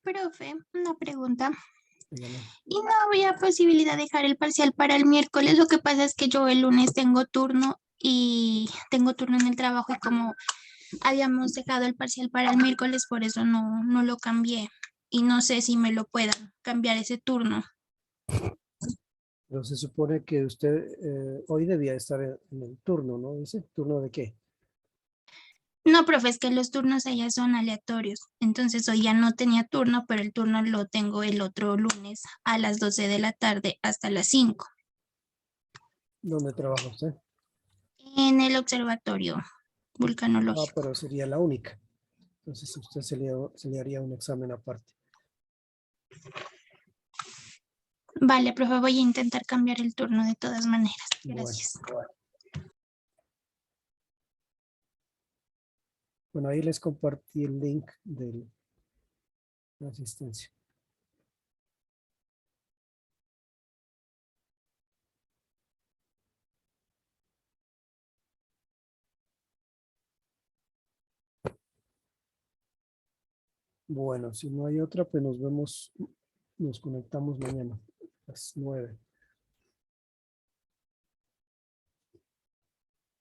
Profe, una pregunta. Dígame. ¿Y no habría posibilidad de dejar el parcial para el miércoles? Lo que pasa es que yo el lunes tengo turno en el trabajo y como habíamos dejado el parcial para el miércoles, por eso no lo cambié. Y no sé si me lo puedan cambiar ese turno. Pero se supone que usted hoy debía estar en el turno, ¿no? ¿Dice? ¿Turno de qué? No, profe, es que los turnos allá son aleatorios. Entonces hoy ya no tenía turno, pero el turno lo tengo el otro lunes a las 12 de la tarde hasta las 5 ¿Dónde trabaja usted? en el observatorio vulcanológico. Pero sería la única. Entonces a usted se le haría un examen aparte. Vale, profe, voy a intentar cambiar el turno de todas maneras. Gracias. Bueno, ahí les compartí el link de la asistencia. Bueno, si no hay otra, pues nos vemos, nos conectamos mañana a las 9.